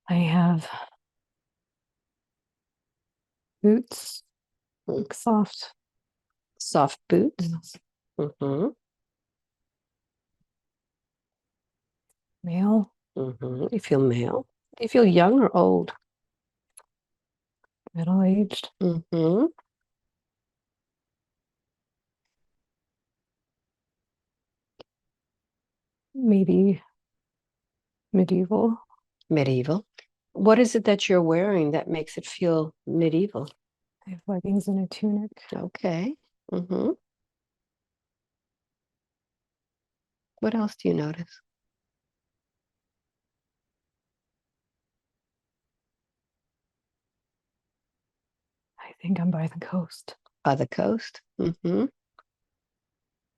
I have boots, like soft boots. Yes. Mm-hmm. Male. Mm-hmm. You feel male. Do you feel young or old? Middle-aged. Mm-hmm. Maybe medieval. Medieval. What is it that you're wearing that makes it feel medieval? I have leggings and a tunic. Okay. Mm-hmm. What else do you notice? I think I'm by the coast. By the coast. Mm-hmm.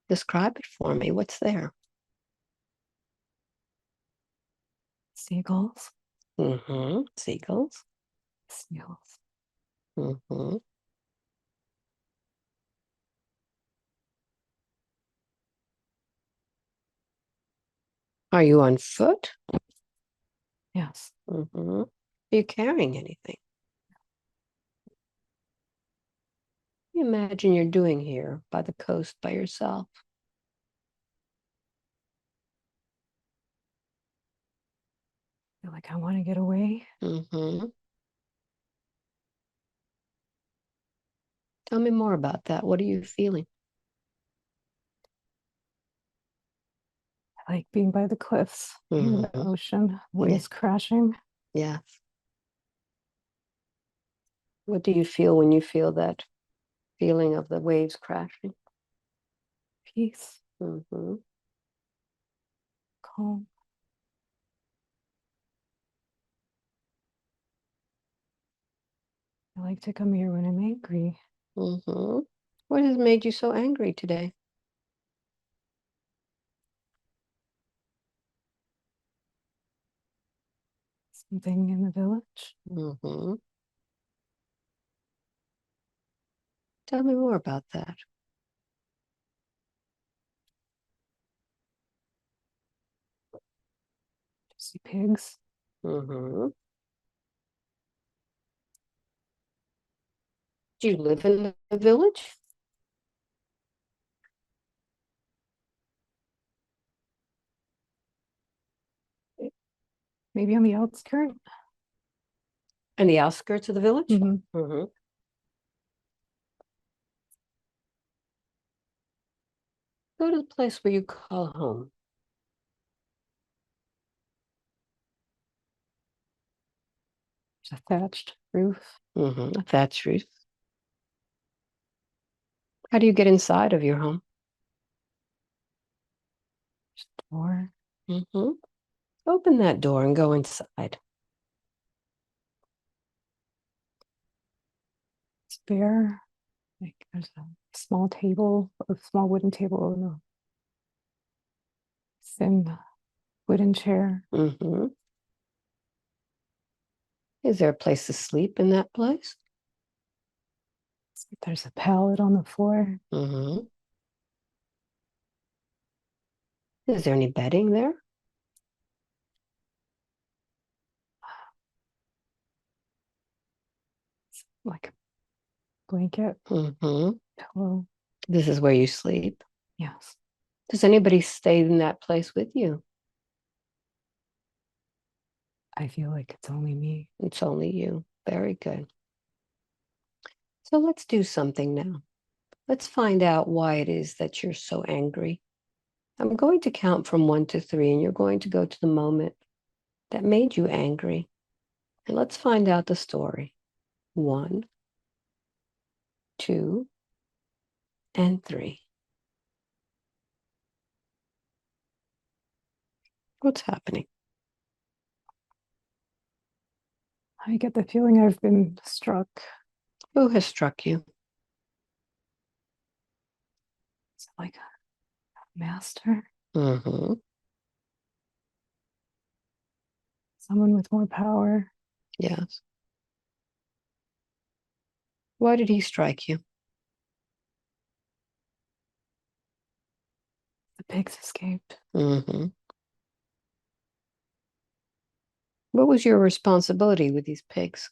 Describe it for me. What's there? Seagulls. Mm-hmm. Seagulls. Seals. Mm-hmm. Are you on foot? Yes. Mm-hmm. Are you carrying anything? Imagine you're doing here by the coast by yourself. I feel like I want to get away. Mm-hmm. Tell me more about that. What are you feeling? I like being by the cliffs, hearing the Mm-hmm. ocean, Yeah. waves crashing. Yes. What do you feel when you feel that feeling of the waves crashing? Peace, Mm-hmm. calm. I like to come here when I'm angry. Mm-hmm. What has made you so angry today? Something in the village. Mm-hmm. Tell me more about that. See pigs. Mm-hmm. Do you live in the village? Maybe on the outskirts. In the outskirts of the village? Mm-hmm. Mm-hmm. Go to the place where you call home. There's a thatched roof. Mm-hmm. A thatched roof. How do you get inside of your home? There's a door. Mm-hmm. Open that door and go inside. It's bare. Like there's a small table, a small wooden table, and a thin wooden chair. Mm-hmm. Is there a place to sleep in that place? There's a pallet on the floor. Mm-hmm. Is there any bedding there? Like a blanket, Mm-hmm. pillow. This is where you sleep. Yes. Does anybody stay in that place with you? I feel like it's only me. It's only you. Very good. So let's do something now. Let's find out why it is that you're so angry. I'm going to count from 1 to 3, and you're going to go to the moment that made you angry. And let's find out the story. 1, 2, and 3. What's happening? I get the feeling I've been struck. Who has struck you? It's like a master, Mm-hmm. someone with more power. Yes. Why did he strike you? The pigs escaped. Mm-hmm. What was your responsibility with these pigs?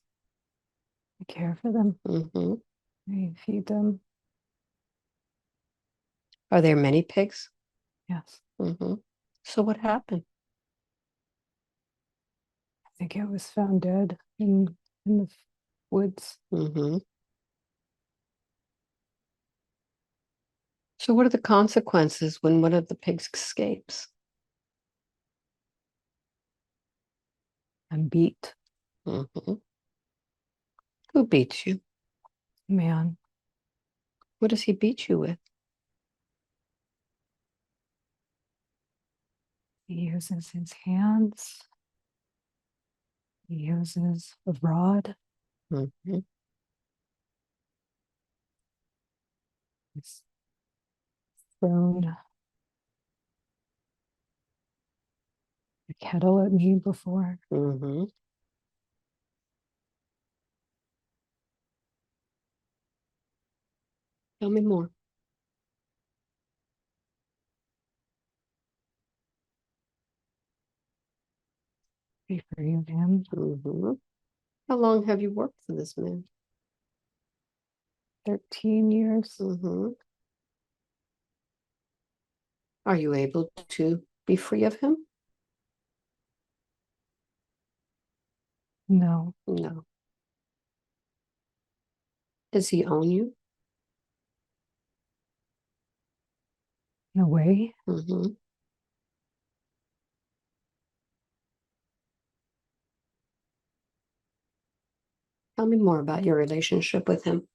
I care for them. Mm-hmm. I feed them. Are there many pigs? Yes. Mm-hmm. So what happened? I think it was found dead in the woods. Mm-hmm. So what are the consequences when one of the pigs escapes? I'm beat. Mm-hmm. Who beats you? Man, What does he beat you with? he uses his hands. He uses a rod. Mm-hmm. He's thrown a kettle at me before. Mm-hmm. Tell me more. I forgive him. Mm-hmm. How long have you worked for this man? 13 years. Mm-hmm. Are you able to be free of him? No, No. Does he own you? in a way. Mm-hmm. Tell me more about your relationship with him.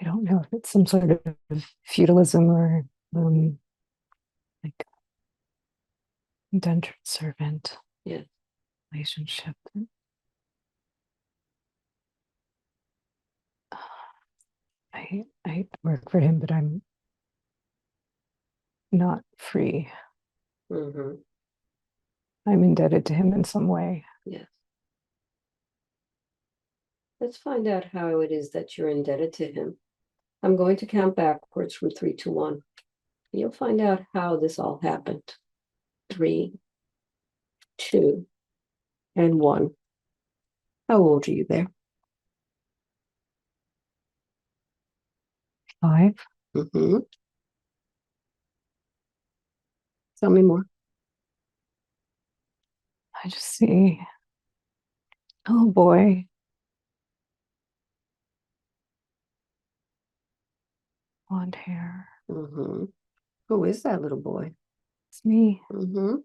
I don't know if it's some sort of feudalism or like indentured servant Yeah. relationship. I work for him, but I'm not free. Mm-hmm. I'm indebted to him in some way. Yes. Let's find out how it is that you're indebted to him. I'm going to count backwards from 3 to 1. You'll find out how this all happened. 3, 2, and 1. How old are you there? 5. Mm-hmm. Tell me more. I just see, oh boy, blonde hair. Mm-hmm. Who is that little boy? It's me. Mm-hmm.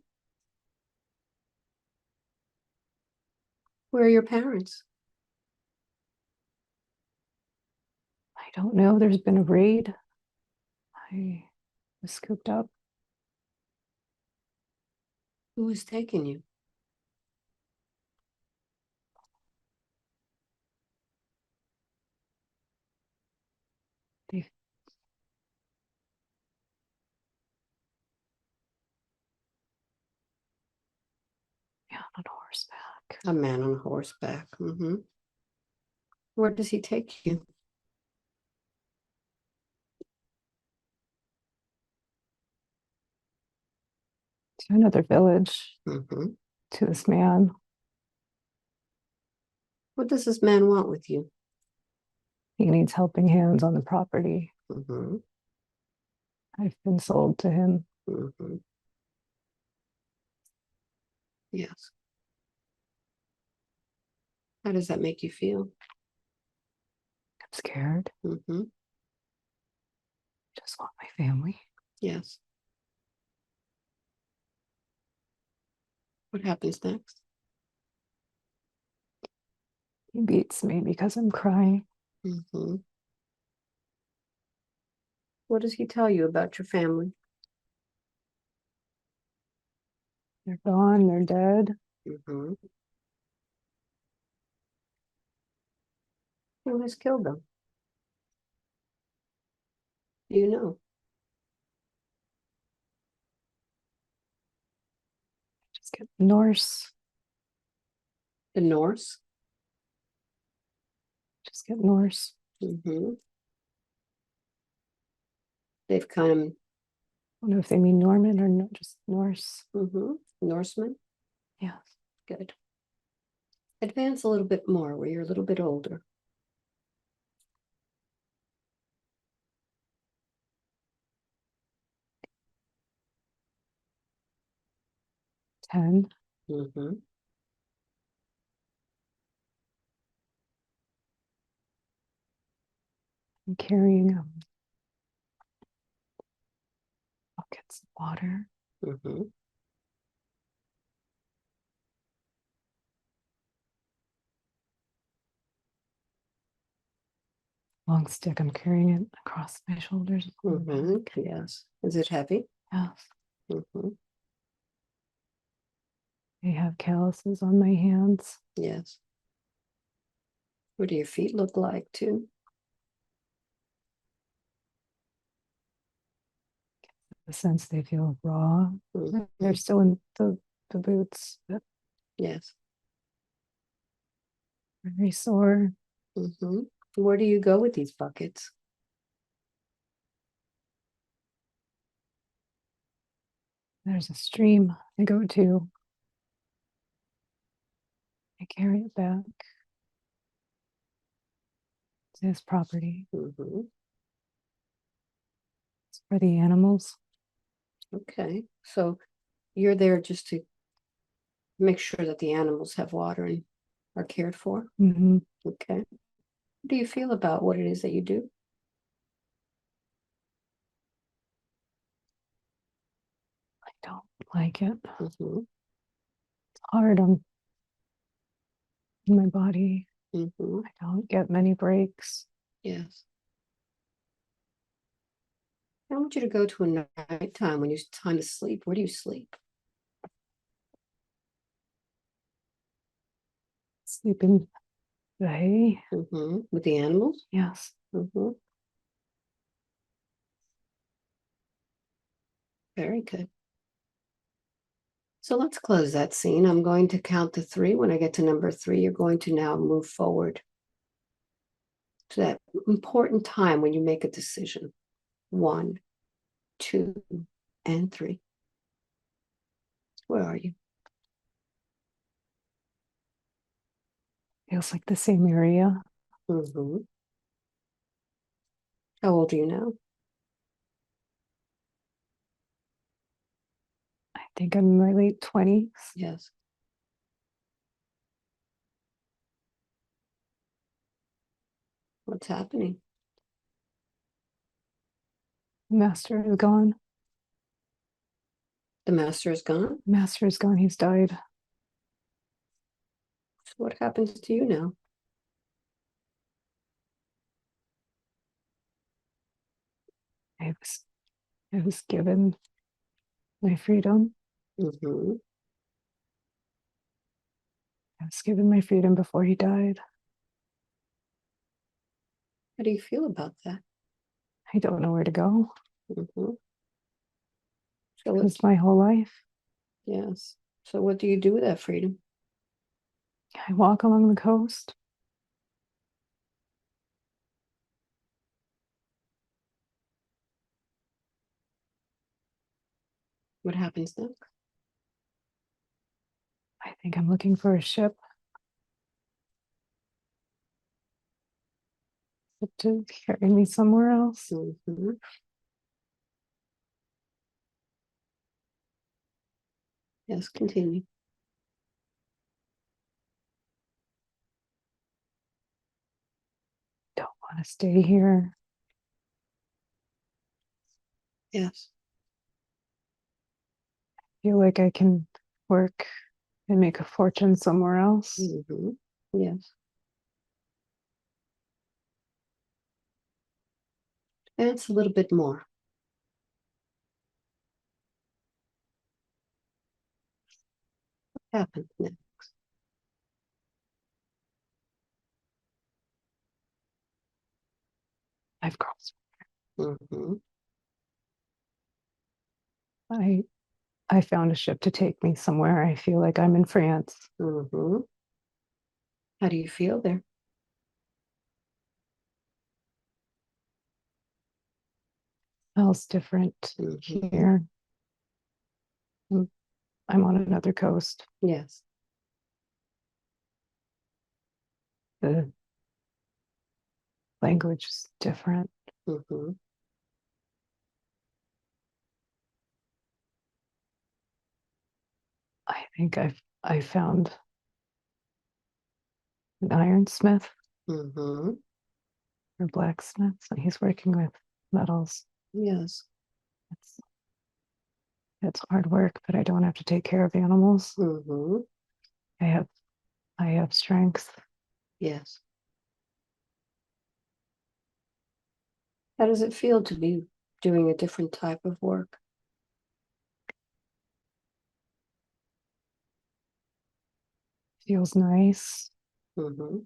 Where are your parents? I don't know. There's been a raid. I was scooped up. Who is taking you? They found on horseback A man on horseback. Mm-hmm. Where does he take you? to another village Mm-hmm. to this man. What does this man want with you? He needs helping hands on the property. Mm-hmm. I've been sold to him. Mm-hmm. Yes. How does that make you feel? I'm scared. Mm-hmm. Just want my family. Yes. What happens next? He beats me because I'm crying. Mm-hmm. What does he tell you about your family? They're gone. They're dead. Mm-hmm. Who has killed them? Do you know? Just get Norse. The Norse? Just get Norse. Mm-hmm. They've kind of, I don't know if they mean Norman or just Norse. Norseman. Yeah. Good. Advance a little bit more where you're a little bit older. 10. Mm-hmm. I'm carrying buckets of water. Mm-hmm. Long stick. I'm carrying it across my shoulders. Mm-hmm. Yes. Is it heavy? Yes. Mm-hmm. I have calluses on my hands. Yes. What do your feet look like too? The sense they feel raw. Mm-hmm. They're still in the boots, but Yes. very sore. Mm-hmm. Where do you go with these buckets? There's a stream I go to. I carry it back to his property. Mm-hmm. It's for the animals. Okay. So you're there just to make sure that the animals have water and are cared for. Mm-hmm. Okay. What do you feel about what it is that you do? I don't like it. Mm-hmm. It's hard on my body. Mm-hmm. I don't get many breaks. Yes. I want you to go to a nighttime when it's time to sleep. Where do you sleep? Sleep in the hay. Mm-hmm. With the animals? Yes. Mm-hmm. Very good. So let's close that scene. I'm going to count to 3. When I get to number 3, you're going to now move forward to that important time when you make a decision. 1, 2, and 3. Where are you? Feels like the same area. Mm-hmm. How old are you now? I think I'm in my late 20s. Yes. What's happening? The master is gone. The master is gone. The master is gone. He's died. So what happens to you now? I was, I was given my freedom. Mm-hmm. I was given my freedom before he died. How do you feel about that? I don't know where to go. Mm-hmm. It So what, was my whole life. yes. So what do you do with that freedom? I walk along the coast. What happens next? I think I'm looking for a ship to carry me somewhere else. Mm-hmm. Yes, continue. Don't want to stay here. Yes. Feel like I can work and make a fortune somewhere else. Mm-hmm. Yes. Dance a little bit more. What happens next? I've crossed. Mm-hmm. I I found a ship to take me somewhere. I feel like I'm in France. Mm-hmm. How do you feel there? smells different Mhm. here. I'm on another coast. Yes. The language is different. Mm-hmm. I think I found an ironsmith Mm-hmm. or blacksmith, and he's working with metals. Yes. It's it's hard work, but I don't have to take care of animals. Mm-hmm. I have I have strength. Yes. How does it feel to be doing a different type of work? Feels nice. Mm-hmm.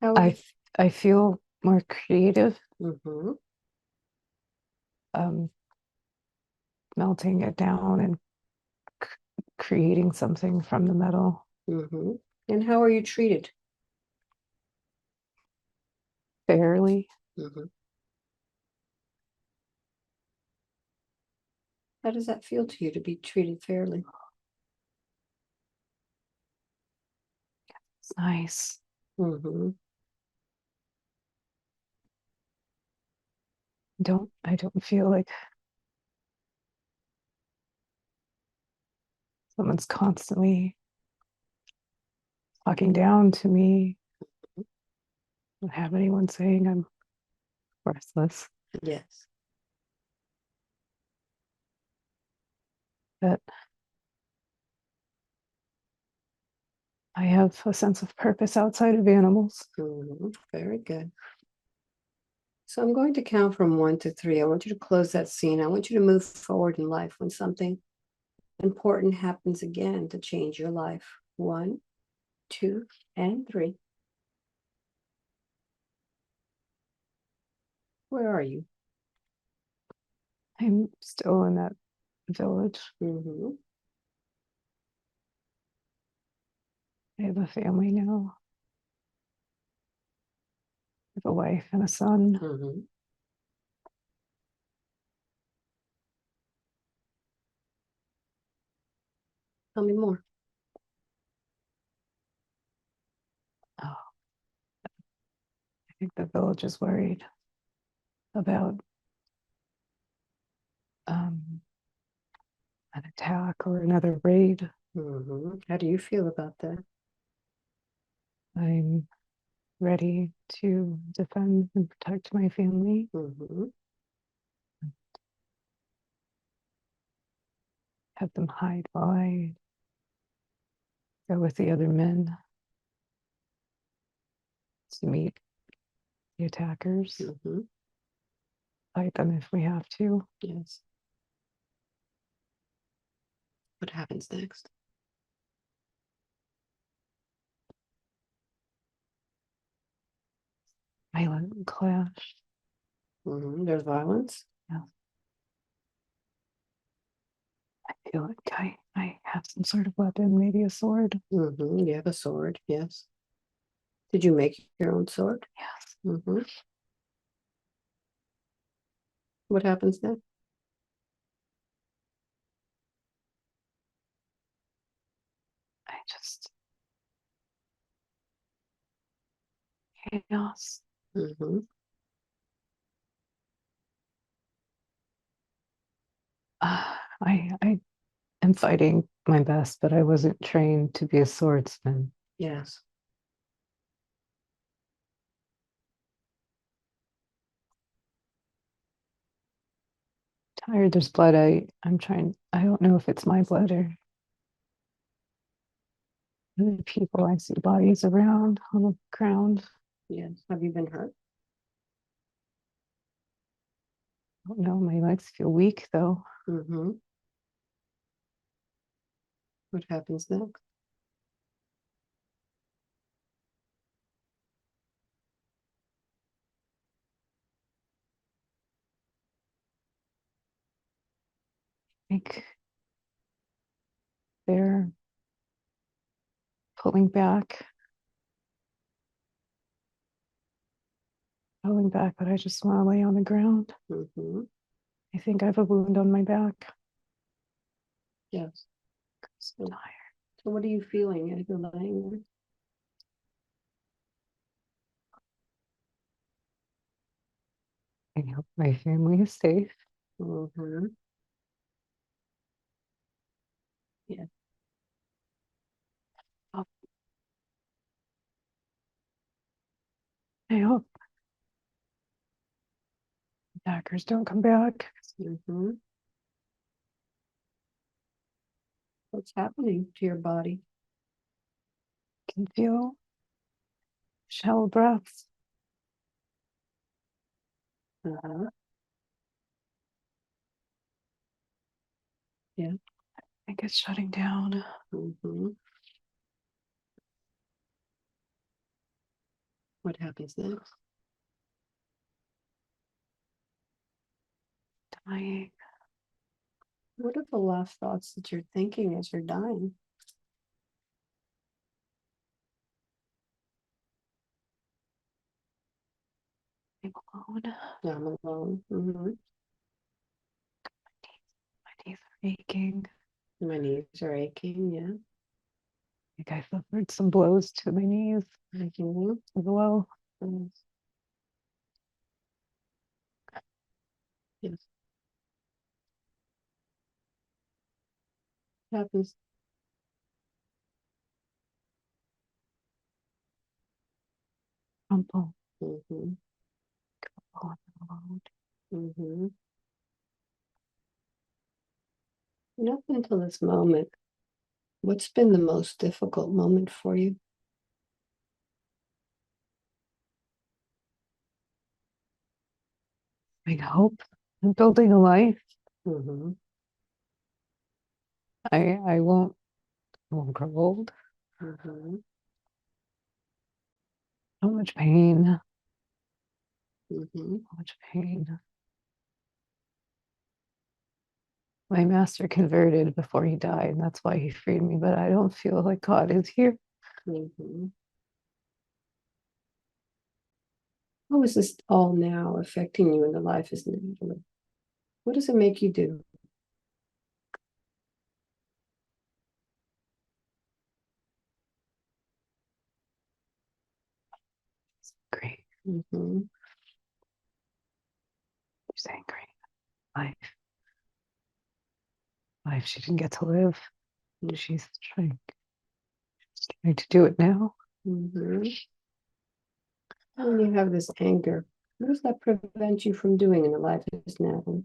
How are I you? f- I feel more creative, Mm-hmm. um, melting it down and c- creating something from the metal. Mm-hmm. And how are you treated? Fairly. Mm-hmm. How does that feel to you to be treated fairly? It's nice. Mm-hmm. I don't feel like someone's constantly talking down to me. I don't have anyone saying I'm worthless. Yes. But I have a sense of purpose outside of animals. Mm-hmm. Very good. So I'm going to count from 1 to 3. I want you to close that scene. I want you to move forward in life when something important happens again to change your life. 1, 2, and 3. Where are you? I'm still in that village. Mm-hmm. I have a family now. I have a wife and a son. Mm-hmm. Tell me more. Oh, I think the village is worried about um, an attack or another raid. Mm-hmm. How do you feel about that? I'm ready to defend and protect my family, Mm-hmm. have them hide while I go with the other men to meet the attackers, Mm-hmm. fight them if we have to. Yes. What happens next? Violent clash. Mm-hmm. There's violence. Yeah, I feel like I have some sort of weapon, maybe a sword. Mm-hmm. You have a sword. Yes. Did you make your own sword? Yes, Mm-hmm. What happens next? I just chaos. Mm-hmm. I am fighting my best, but I wasn't trained to be a swordsman. Yes. Tired, there's blood. I'm trying. I don't know if it's my blood or other people. I see bodies around on the ground. Yes. Have you been hurt? I don't know. My legs feel weak though. Mm-hmm. What happens next? I think they're pulling back. pulling back, but I just want to lay on the ground. Mm-hmm. I think I have a wound on my back. Yes. So tired. So what are you feeling as you're laying there? I hope my family is safe. Mm-hmm. Yeah. Oh, I hope attackers don't come back. Mm-hmm. What's happening to your body? I can feel shallow breaths. Uh-huh. Yeah. I think it's shutting down. Mm-hmm. What happens next? Dying. What are the last thoughts that you're thinking as you're dying? I'm alone. I'm alone. Mm-hmm. My knees are aching. My knees are aching. Yeah. I think I suffered some blows to my knees Mm-hmm. as well. Yes. Yes. Happens. Crumple. Mm-hmm. Oh, I'm alone. Mm-hmm. And up until this moment, what's been the most difficult moment for you? I hope I'm building a life. Mm-hmm. I won't grow old. Mm-hmm. So much pain. Mm-hmm. So much pain. My master converted before he died, and that's why he freed me, but I don't feel like God is here. Mm-hmm. How is this all now affecting you in the life as Natalie? What does it make you do? Great. Mm-hmm. You're saying great. Life. Life she didn't get to live. She's trying to do it now. Mm-hmm. When you have this anger, what does that prevent you from doing in the life as Natalie?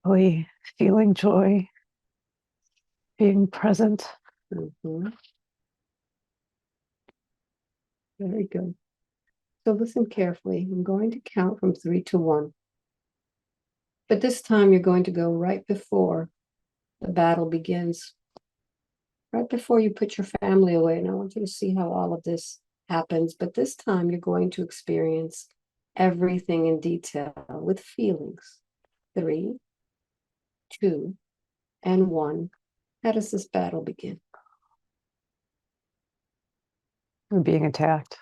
Really feeling joy, being present. Mm-hmm. Very good. So listen carefully. I'm going to count from 3 to 1. But this time you're going to go right before the battle begins, right before you put your family away. And I want you to see how all of this happens. But this time you're going to experience everything in detail with feelings. 3, 2, and 1. How does this battle begin? We're being attacked.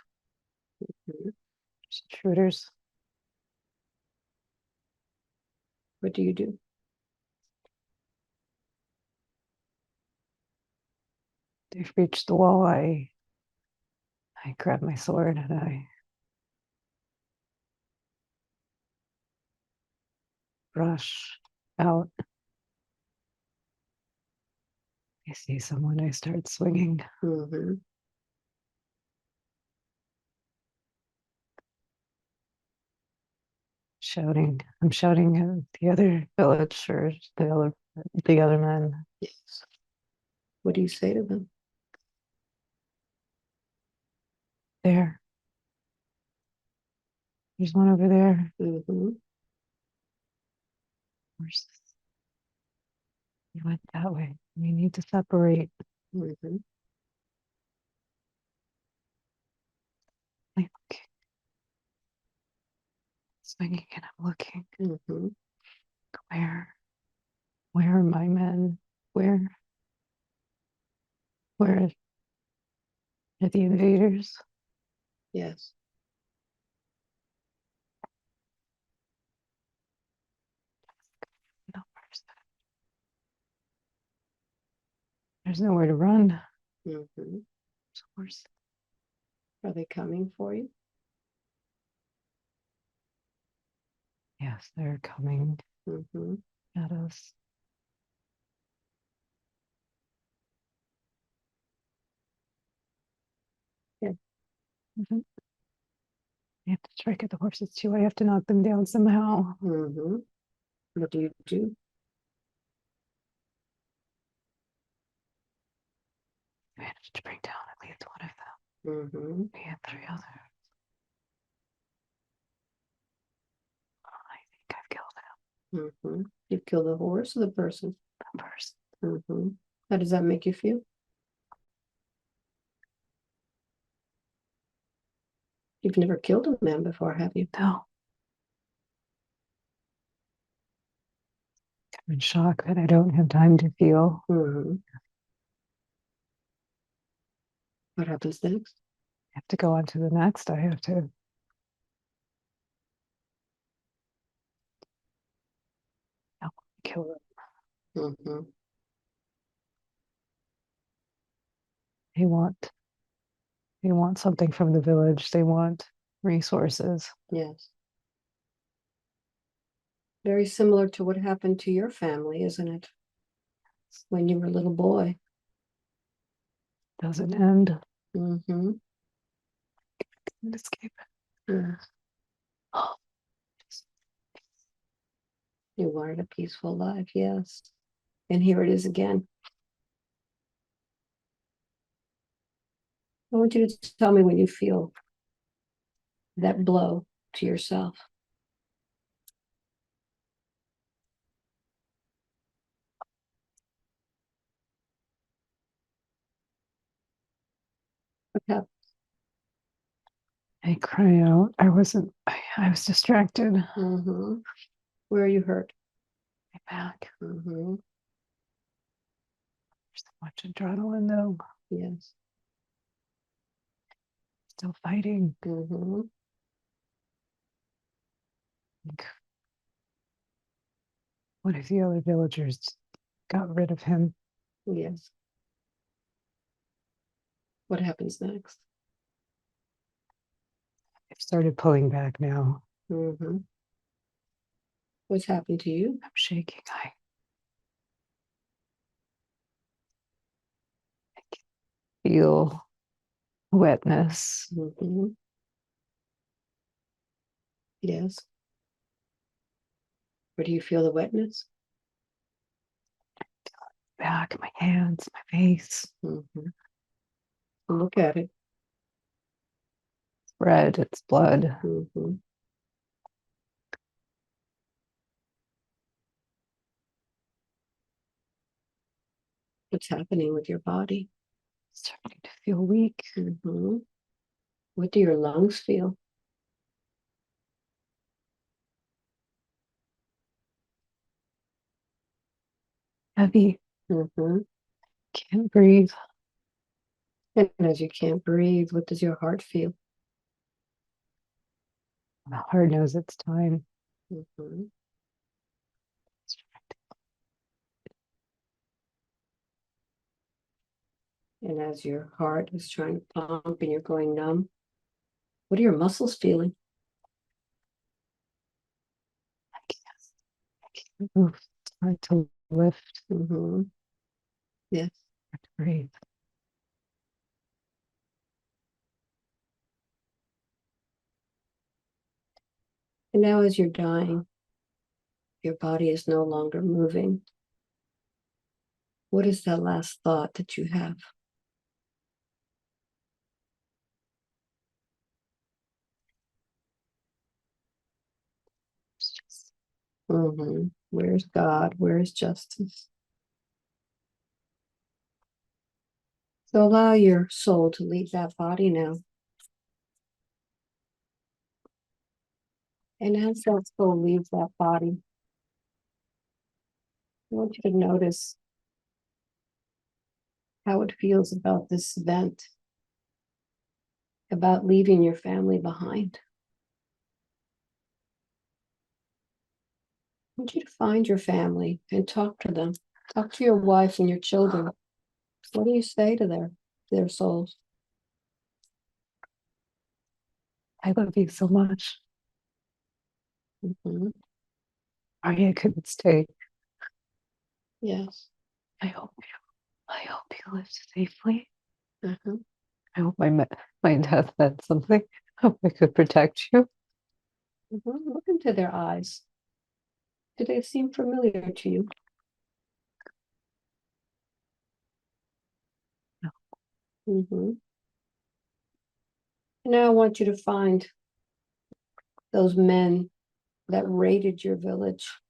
Mhm. Intruders. What do you do? They've reached the wall. I grab my sword and I rush out. I see someone, I start swinging, Mm-hmm. shouting. I'm shouting at the other village or the other men. Yes. What do you say to them? There. There's one over there. Mm-hmm. Where's this? He went that way. We need to separate. Mm-hmm. Like swinging and I'm looking. Mm-hmm. Where? Where are my men? Where are the invaders? Yes. There's nowhere to run. Mm-hmm. Horse. Are they coming for you? Yes, they're coming Mm-hmm. at us. Yeah. Mhm. I have to strike at the horses too. I have to knock them down somehow. Mm-hmm. What do you do? I managed to bring down at least one of them. Mm-hmm. We had three others. I think I've killed Mm-hmm. You kill the horse or the person? them first. Mm-hmm. How does that make you feel? You've never killed a man before, have you? No. I'm in shock that I don't have time to feel. Mm-hmm. What happens next? I have to go on to the next. I have to kill them. Mm-hmm. They want they want something from the village. They want resources. Yes. Very similar to what happened to your family, isn't it? When you were a little boy. Doesn't end. Mm-hmm. Escape. Yes. Oh, You wanted a peaceful life, yes. And here it is again. I want you to tell me when you feel that blow to yourself. What happened? I cry out. I was distracted. Mm-hmm. Where are you hurt? My back. Mm-hmm. There's so much adrenaline though. Yes. Still fighting. Mm-hmm. Like, what if the other villagers got rid of him? Yes. What happens next? I've started pulling back now. Mm-hmm. What's happened to you? I'm shaking. I can feel wetness. Mm-hmm. Yes. Where do you feel the wetness? Back, my hands, my face. Mm-hmm. Look at it. Red, it's blood. Mm-hmm. What's happening with your body? Starting to feel weak. Mm-hmm. What do your lungs feel? Heavy. Mm-hmm. Can't breathe. And as you can't breathe, what does your heart feel? My heart knows it's time. Mm-hmm. And as your heart is trying to pump and you're going numb, what are your muscles feeling? I can't move. It's hard to lift. Mm-hmm. Yes. Hard to breathe. And now as you're dying, your body is no longer moving. What is that last thought that you have? It's just Mm-hmm. Where's God? Where's justice? So allow your soul to leave that body now. And as that soul leaves that body, I want you to notice how it feels about this event, about leaving your family behind. I want you to find your family and talk to them. Talk to your wife and your children. What do you say to their souls? I love you so much. Mhm. Sorry I couldn't stay. Yes. I hope you lived safely. Mhm. I hope my death meant something. I hope I could protect you. Mhm. Look into their eyes. Do they seem familiar to you? No. Mhm. Now I want you to find those men that raided your village,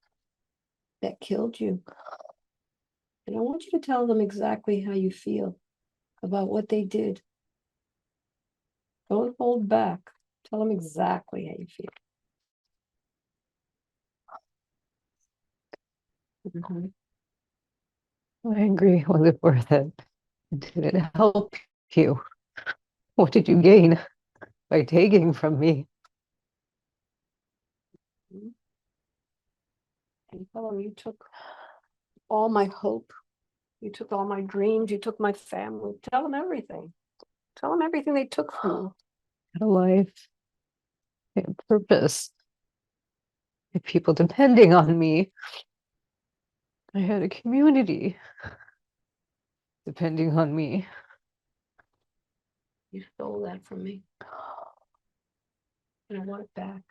that killed you. And I want you to tell them exactly how you feel about what they did. Don't hold back. Tell them exactly how you feel. Mhm. Angry. Was it worth it? Did it help you? What did you gain by taking from me? And tell them you took all my hope. You took all my dreams. You took my family. Tell them everything. Tell them everything they took from you. I had a life, I had purpose, I had people depending on me. I had a community depending on me. You stole that from me. And I want it back.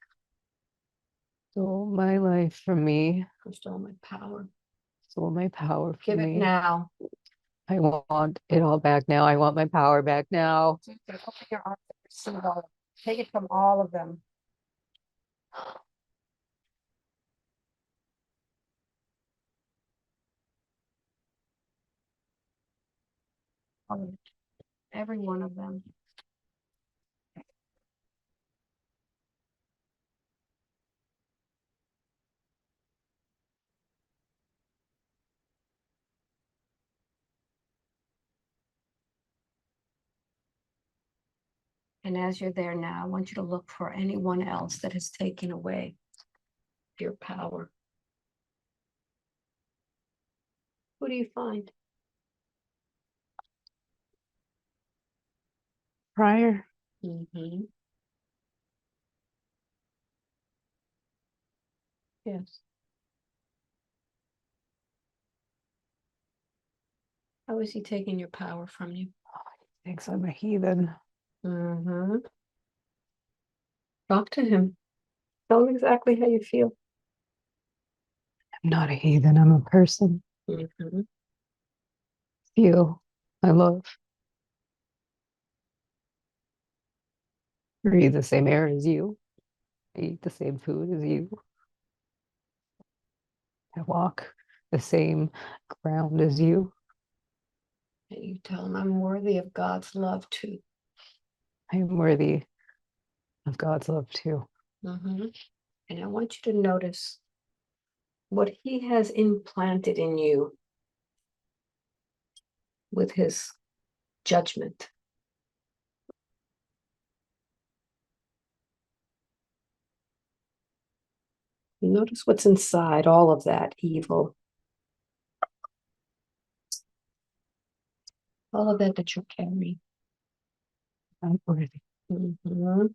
Stole my life from me. You stole my power. Stole my power Give from it me. now. I want it all back now. I want my power back now. Open your arms and receive all of it. Take it from all of them. All of it. Every one of them. And as you're there now, I want you to look for anyone else that has taken away your power. Who do you find? Prior, Mm-hmm. Yes. How is he taking your power from you? thinks I'm a heathen. Mm-hmm. Talk to him. Tell him exactly how you feel. I'm not a heathen. I'm a person. Mm-hmm. Feel. I love. Breathe the same air as you. I eat the same food as you. I walk the same ground as you. And you tell him I'm worthy of God's love too. I am worthy of God's love too. Mm-hmm. And I want you to notice what he has implanted in you with his judgment. Notice what's inside all of that evil, all of that you're carrying. I'm worthy. Mm-hmm.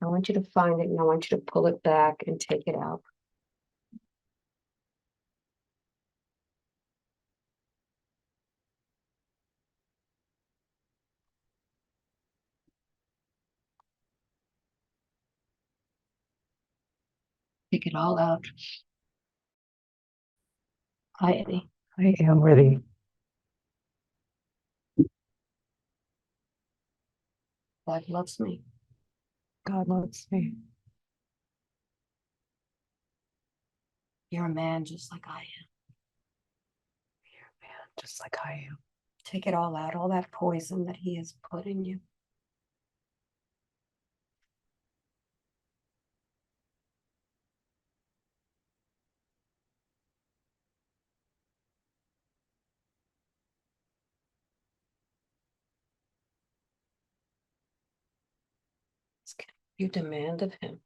I want you to find it and I want you to pull it back and take it out. Take it all out. Hi, Eddie. I am worthy. God loves me. God loves me. You're a man just like I am. Man, just like I am. Take it all out, all that poison that he has put in you. You demand of him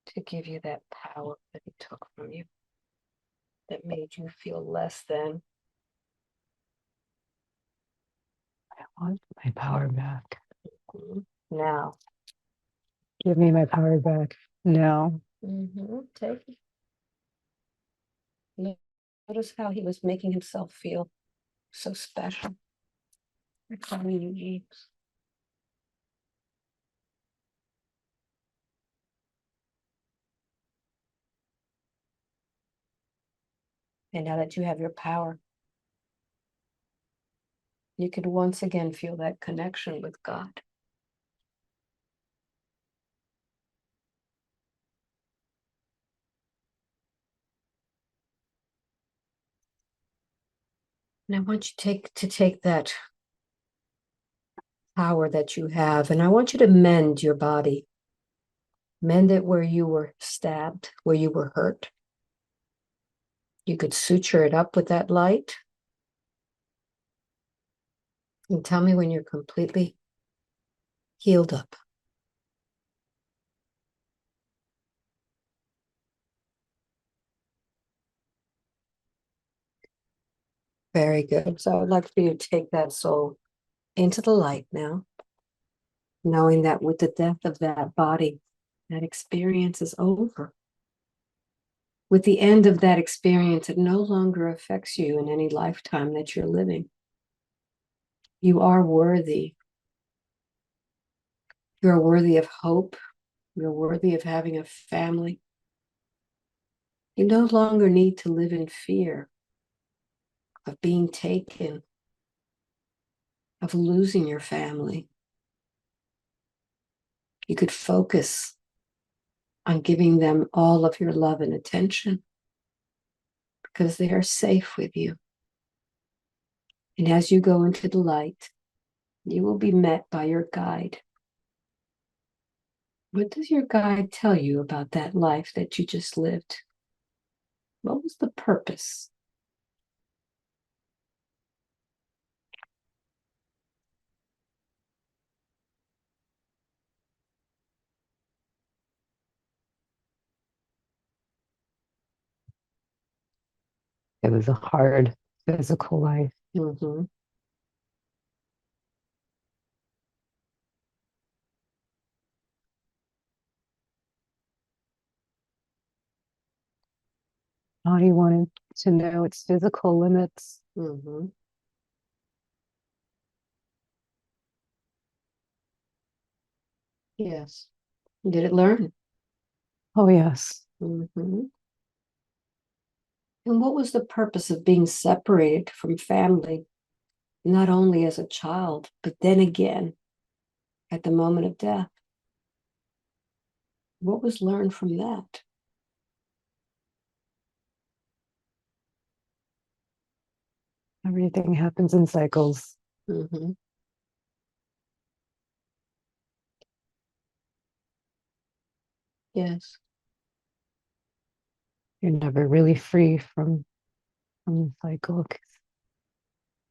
to give you that power that he took from you, that made you feel less than. want my power back. Now. Give me my power back now. Take it. Notice how he was making himself feel so special. We're calling you names. And now that you have your power, you could once again feel that connection with God. And I want you to take that power that you have, and I want you to mend your body. Mend it where you were stabbed, where you were hurt. You could suture it up with that light. And tell me when you're completely healed up. Very good. So I'd like for you to take that soul into the light now, knowing that with the death of that body, that experience is over. With the end of that experience, it no longer affects you in any lifetime that you're living. You are worthy. You're worthy of hope. You're worthy of having a family. You no longer need to live in fear of being taken, of losing your family. You could focus on giving them all of your love and attention because they are safe with you. And as you go into the light, you will be met by your guide. What does your guide tell you about that life that you just lived? What was the purpose? It was a hard physical life. Mm-hmm. Body wanted to know its physical limits. Mm-hmm. Yes. Did it learn? Oh, yes. Mm-hmm. And what was the purpose of being separated from family, not only as a child, but then again at the moment of death? What was learned from that? Everything happens in cycles. Mm-hmm. Yes. You're never really free from the cycle. 'Cause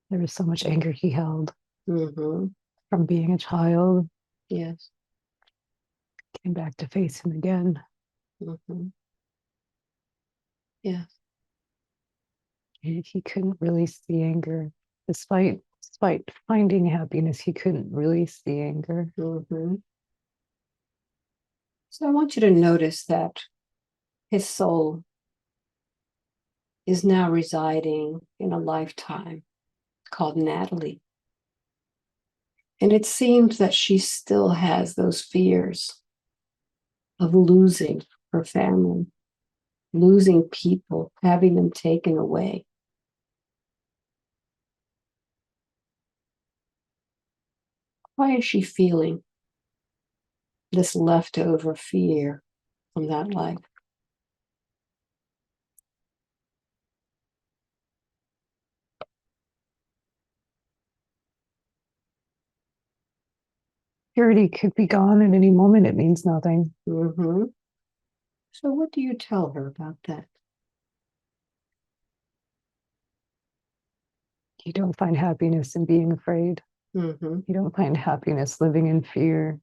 there was so much anger he held Mm-hmm. from being a child. Yes. Came back to face him again. Mm-hmm. Yes. He couldn't release the anger. Despite finding happiness, he couldn't release the anger. Mm-hmm. So I want you to notice that his soul is now residing in a lifetime called Natalie. And it seems that she still has those fears of losing her family, losing people, having them taken away. Why is she feeling this leftover fear from that life? Purity could be gone at any moment. It means nothing. Mm-hmm. So what do you tell her about that? You don't find happiness in being afraid. Mm-hmm. You don't find happiness living in fear.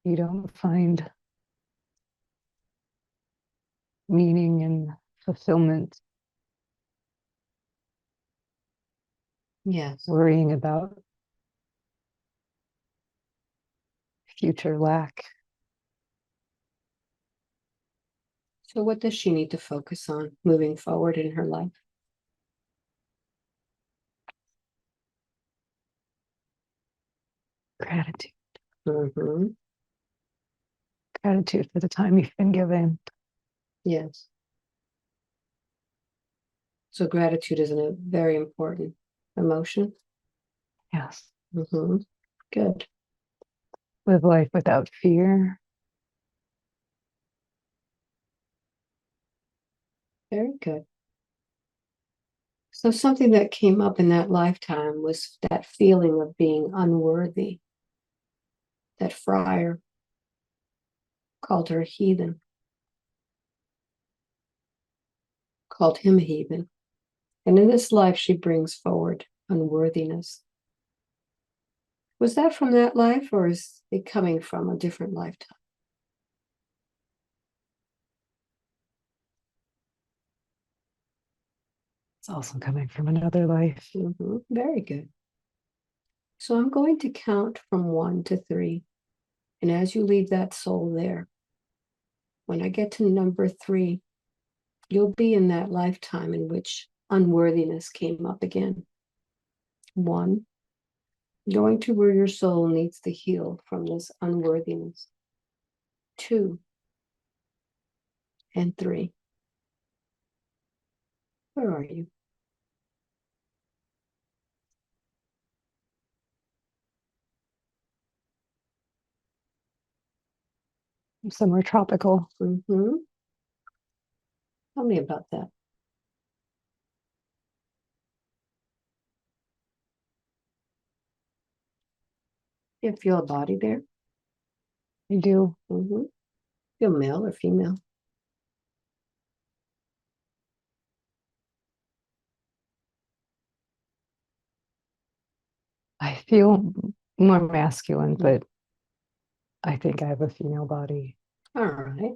You don't find meaning and fulfillment Yes. worrying about future lack. So what does she need to focus on moving forward in her life? Gratitude. Mm-hmm. Gratitude for the time you've been given. Yes. So gratitude is a very important emotion. Yes. Mm-hmm. Good. Live life without fear. Very good. So something that came up in that lifetime was that feeling of being unworthy. That friar called her a heathen, called him a heathen. And in this life, she brings forward unworthiness. Was that from that life, or is it coming from a different lifetime? It's also coming from another life. Mm-hmm. Very good. So I'm going to count from 1 to 3. And as you leave that soul there, when I get to number 3, you'll be in that lifetime in which unworthiness came up again. 1, going to where your soul needs to heal from this unworthiness. 2, and 3. Where are you? Somewhere tropical. Mm-hmm. Tell me about that. You feel a body there? You do. Mm-hmm. Feel male or female? I feel more masculine, but I think I have a female body. All right.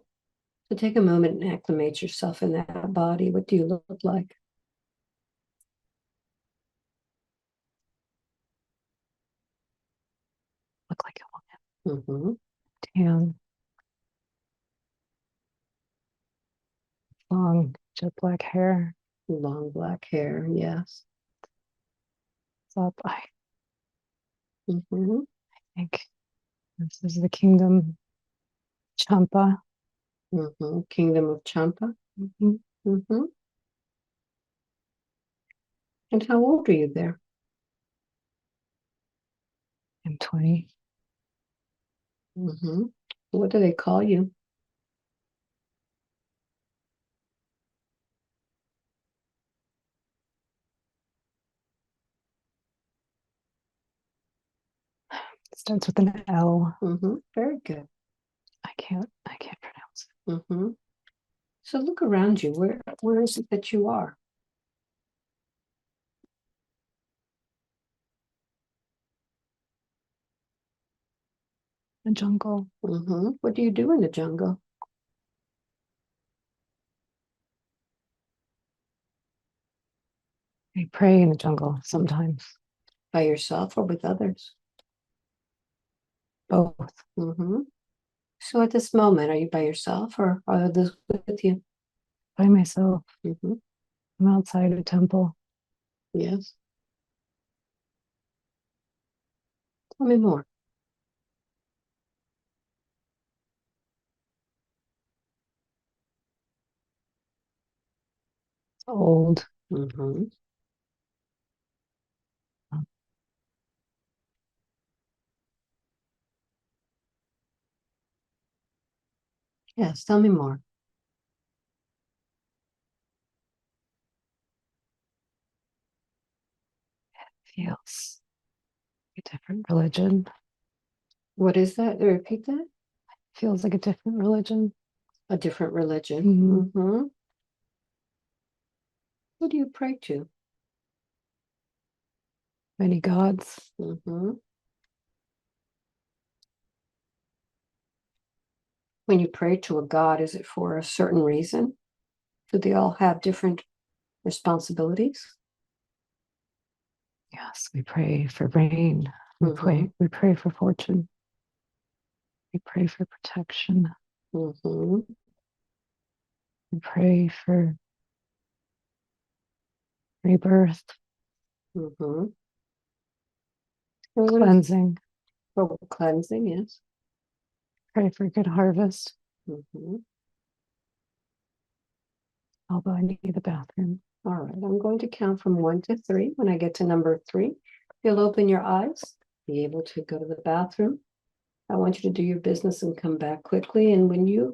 So take a moment and acclimate yourself in that body. What do you look like? Look like a woman. Mm-hmm. Tan, long, jet black hair. Long black hair, yes. It's up. I Mm-hmm. think this is the kingdom Champa. Mm-hmm. Kingdom of Champa. Mhm. Mm-hmm. And how old are you there? I'm 20. Mm-hmm. What do they call you? It starts with an L. Mm-hmm. Very good. I can't pronounce it. Mm-hmm. So look around you. Where is it that you are? The jungle. Mm-hmm. What do you do in the jungle? I pray in the jungle sometimes. By yourself or with others? Both. Mm-hmm. So at this moment, are you by yourself or are others with you? By myself. Mm-hmm. I'm outside a temple. Yes. Tell me more. It's old. Mm-hmm. Yes, tell me more. Feels like a different religion. What is that? Repeat that. Feels like a different religion. A different religion. Mhm. Mm-hmm. Who do you pray to? Many gods. Mm-hmm. When you pray to a god, is it for a certain reason? Do they all have different responsibilities? Yes, we pray for rain. We Mm-hmm. pray. We pray for fortune. We pray for protection. Mm-hmm. We pray for rebirth, Mm-hmm. cleansing. For cleansing, yes. Pray for good harvest. Mm-hmm. Alba, I need the bathroom. All right, I'm going to count from 1 to 3. When I get to number 3, you'll open your eyes, be able to go to the bathroom. I want you to do your business and come back quickly. And when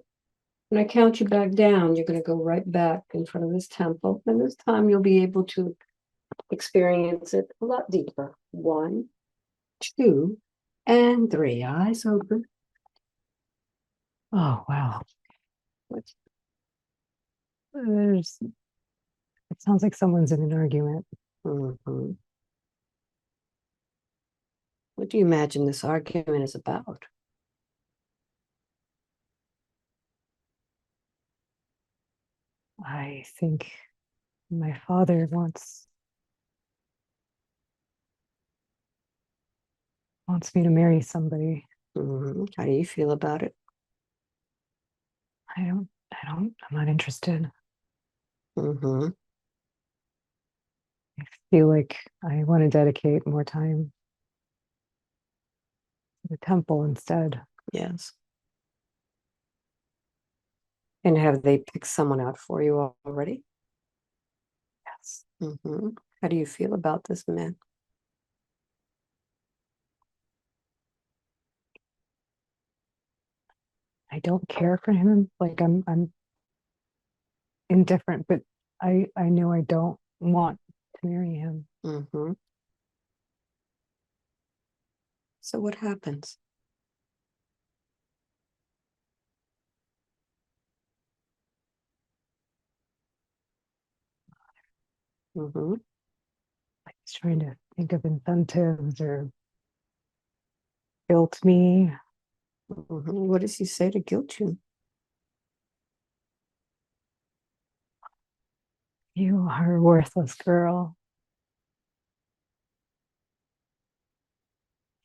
I count you back down, you're going to go right back in front of this temple. And this time you'll be able to experience it a lot deeper. 1, 2, and 3. Eyes open. Oh, wow. What's It sounds like someone's in an argument. Mhm. What do you imagine this argument is about? I think my father wants me to marry somebody. How do you feel about it? I'm not interested. Mm-hmm. I feel like I want to dedicate more time to the temple instead. Yes. And have they picked someone out for you already? Yes. Mm-hmm. How do you feel about this man? I don't care for him. Like I'm indifferent, but I know I don't want to marry him. Mm-hmm. So what happens? Mm-hmm. Like he's trying to think of incentives or guilt me. Mm-hmm. What does he say to guilt you? You are a worthless girl.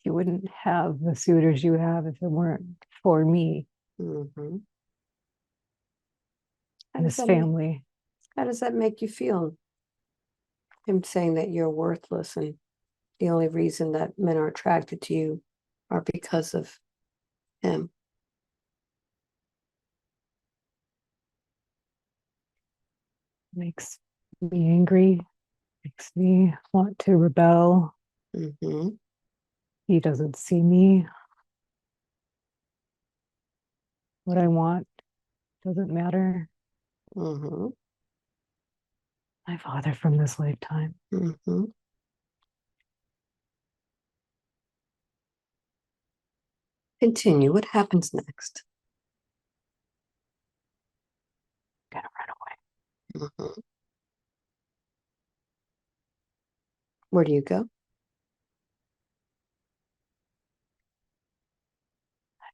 You wouldn't have the suitors you have if it weren't for me Mm-hmm. How and does his that make, family. how does that make you feel? Him saying that you're worthless and the only reason that men are attracted to you are because of him. Makes me angry, makes me want to rebel. Mm-hmm. He doesn't see me. What I want doesn't matter. Mm-hmm. My father from this lifetime. Mm-hmm. Continue. What happens next? Gonna run away. Mm-hmm. Where do you go?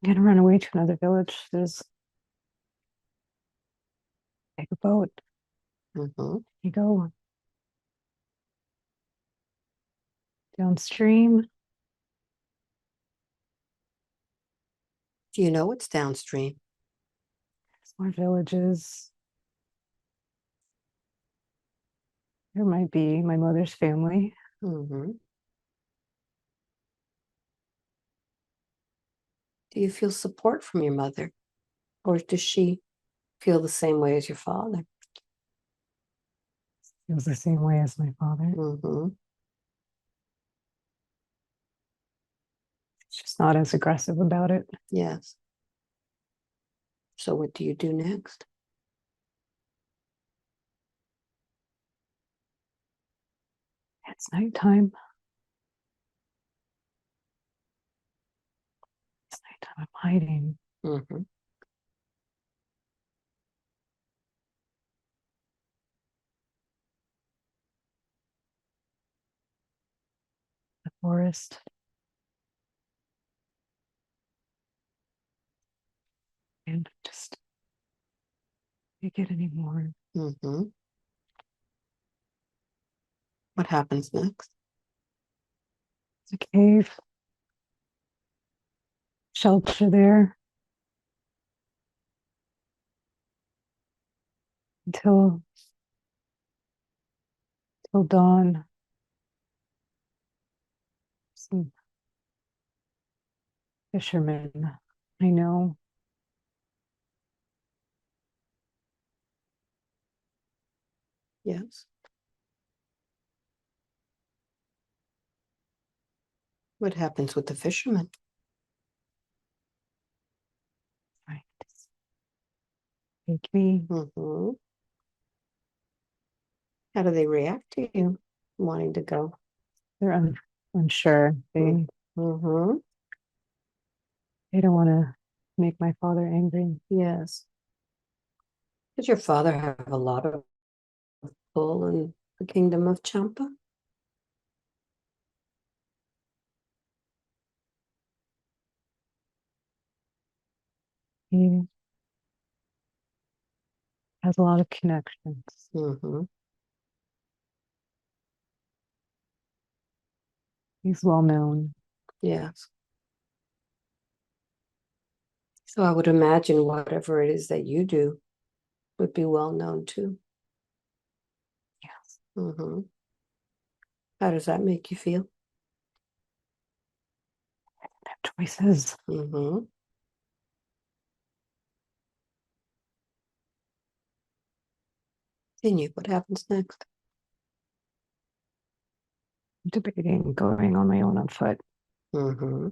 I'm gonna run away to another village. There's take a boat. Mm-hmm. You go downstream. Do you know what's downstream? There's more villages. There might be my mother's family. Mm-hmm. Do you feel support from your mother? Or does she feel the same way as your father? Feels the same way as my father. Mm-hmm. It's just not as aggressive about it. Yes. So what do you do next? It's nighttime. It's nighttime. I'm hiding. Mm-hmm. The forest. And just can't get any more. Mm-hmm. What happens next? It's a cave. shelter there until till dawn. Some fishermen I know. Yes. What happens with the fishermen? Right. Take me. Mm-hmm. How do they react to you wanting to go? They're unsure. Mm-hmm. They don't want to make my father angry. Yes. Does your father have a lot of pull in the kingdom of Champa? He has a lot of connections. Mm-hmm. He's well known. Yes. So I would imagine whatever it is that you do would be well known too. Yes. Mm-hmm. How does that make you feel? Have choices. Mm-hmm. Continue. What happens next? Debating going on my own on foot. Mm-hmm.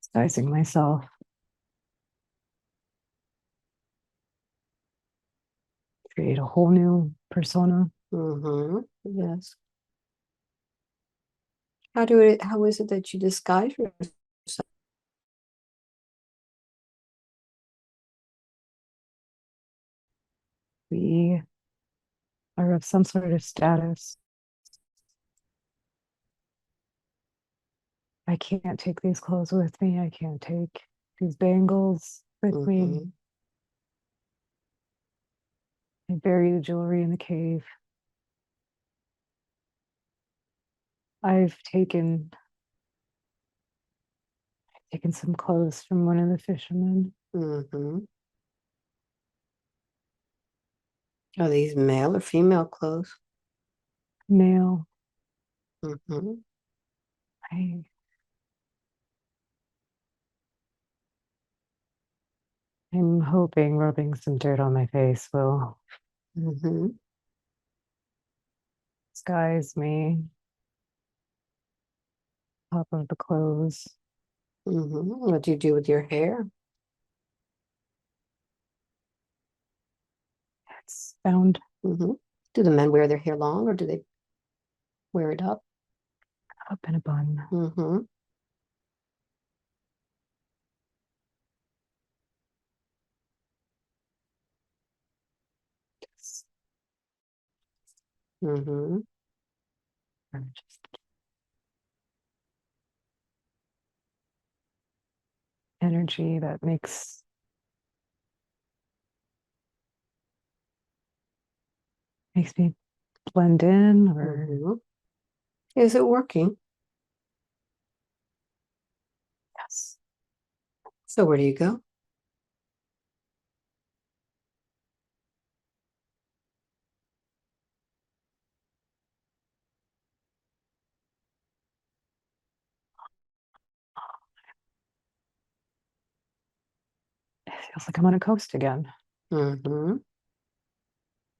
Disguising myself. Create a whole new persona. Mm-hmm. Yes. How is it that you disguise yourself? We are of some sort of status. I can't take these clothes with me. I can't take these bangles with me. Mm-hmm. I bury the jewelry in the cave. I've taken some clothes from one of the fishermen. Mm-hmm. Are these male or female clothes? Male. Mm-hmm. I am hoping rubbing some dirt on my face will Mm-hmm. disguise me. Top of the clothes. Mm-hmm. What do you do with your hair? It's bound Mm-hmm. Do the men wear their hair long or do they wear it up? up in a bun. Mm-hmm. Just, Mm-hmm. just energy that makes me blend in or Mm-hmm. Is it working? yes. So where do you go? It feels like I'm on a coast again. Mm-hmm.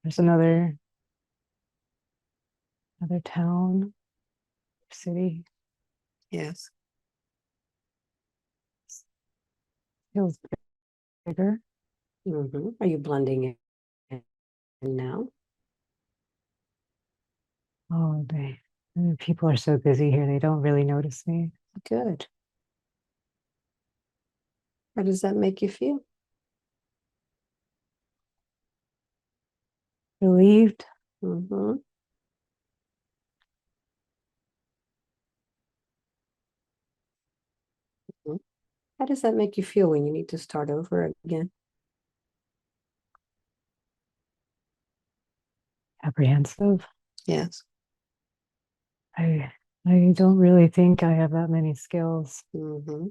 There's another town, city. Yes. Feels bigger. Mm-hmm. Are you blending in now? Oh, the people are so busy here, they don't really notice me. Good. How does that make you feel? Relieved. Mm-hmm. Mm-hmm. How does that make you feel when you need to start over again? Apprehensive. Yes. I I don't really think I have that many skills. Mm-hmm.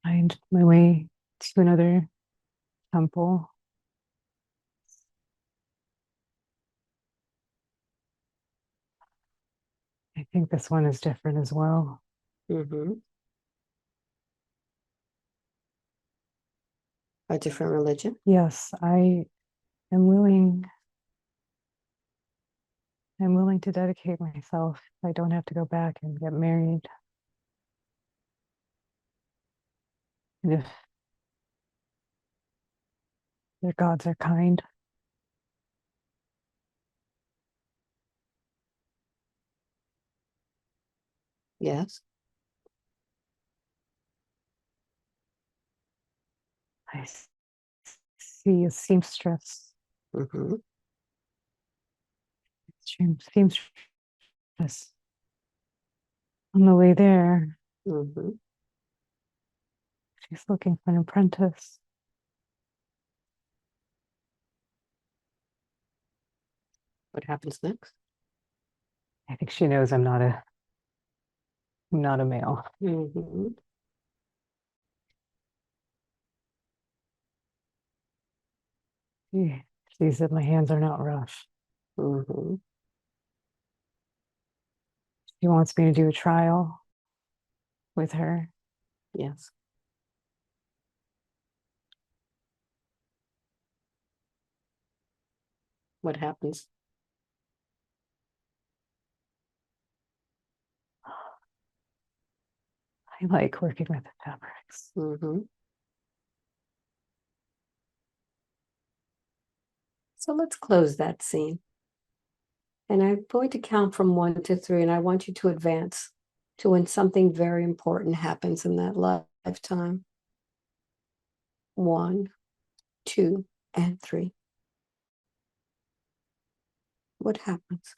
Find my way to another temple. I think this one is different as well. Mm-hmm. A different religion? Yes, am willing. I'm willing to dedicate myself. I don't have to go back and get married. And if their gods are kind, Yes. I see a seamstress. Mm-hmm. Seamstress on the way there. Mm-hmm. She's looking for an apprentice. What happens next? I think she knows I'm not a male. Mm-hmm. She sees that my hands are not rough. Mm-hmm. She wants me to do a trial with her. Yes. What happens? I like working with the fabrics. Mm-hmm. So let's close that scene. And I'm going to count from 1 to 3, and I want you to advance to when something very important happens in that lifetime. 1, 2, and 3. What happens?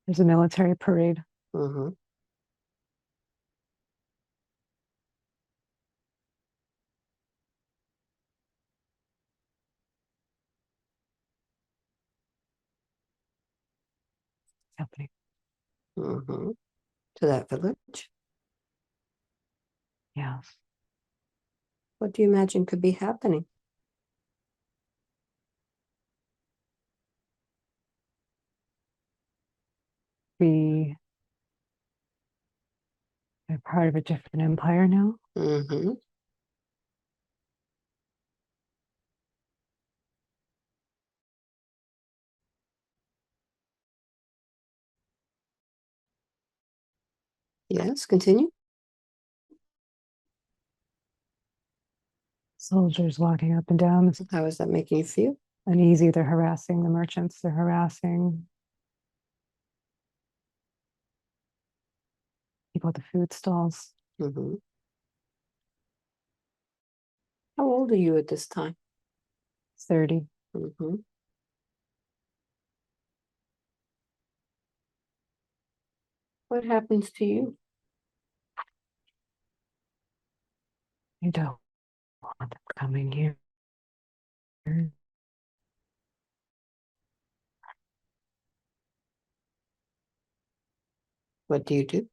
There's a military parade. Mm-hmm. Happening. Mm-hmm. To that village. Yeah. What do you imagine could be happening? We are part of a different empire now. Mm-hmm. Yes, continue. Soldiers walking up and down, How is that making you feel? uneasy. They're harassing the merchants. They're harassing people at the food stalls. Mm-hmm. How old are you at this time? 30. Mm-hmm. What happens to you? I don't want them coming here. What do you do?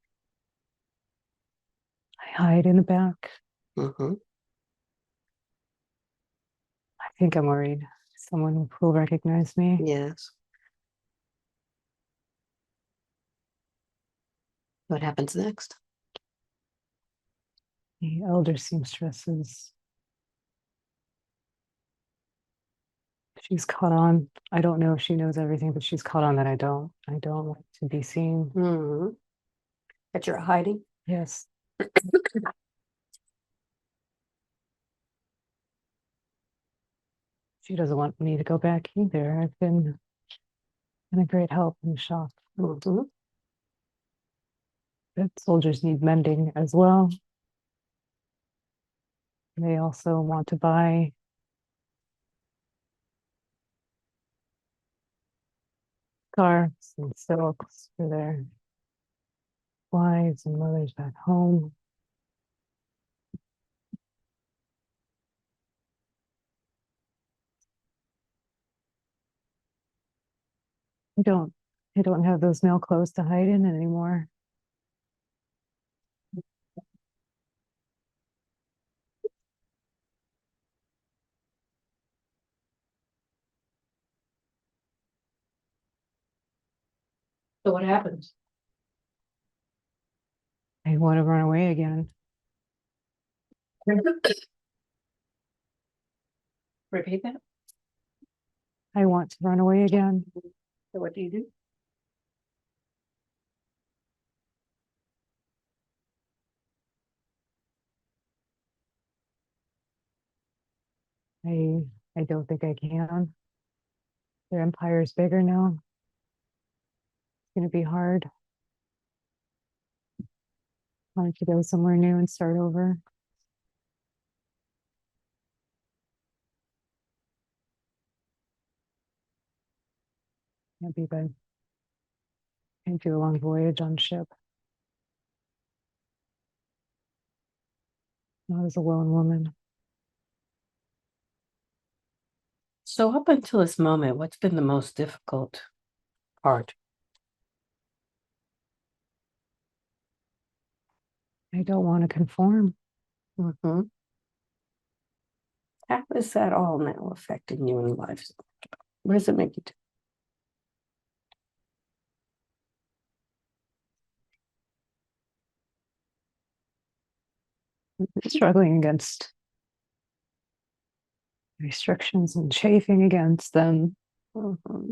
I hide in the back. Mm-hmm. I think I'm worried someone will recognize me. Yes. What happens next? The elder seamstress is, she's caught on. I don't know if she knows everything, but she's caught on that I don't. I don't want to be seen. Mm-hmm. That you're hiding? Yes. She doesn't want me to go back either. I've been a great help in the shop. Mm-hmm. But soldiers need mending as well. They also want to buy scarves and silks for their wives and mothers back home. I don't have those male clothes to hide in anymore. So what happens? I want to run away again. Repeat that. I want to run away again. So what do you do? I don't think I can. Their empire's bigger now. It's going to be hard. I want to go somewhere new and start over. Can't be bad. Can't do a long voyage on ship. Not as a lone woman. So up until this moment, what's been the most difficult part? I don't want to conform. Mm-hmm. How is that all now affecting you in life? What does it make you do? Struggling against restrictions and chafing against them. Mm-hmm.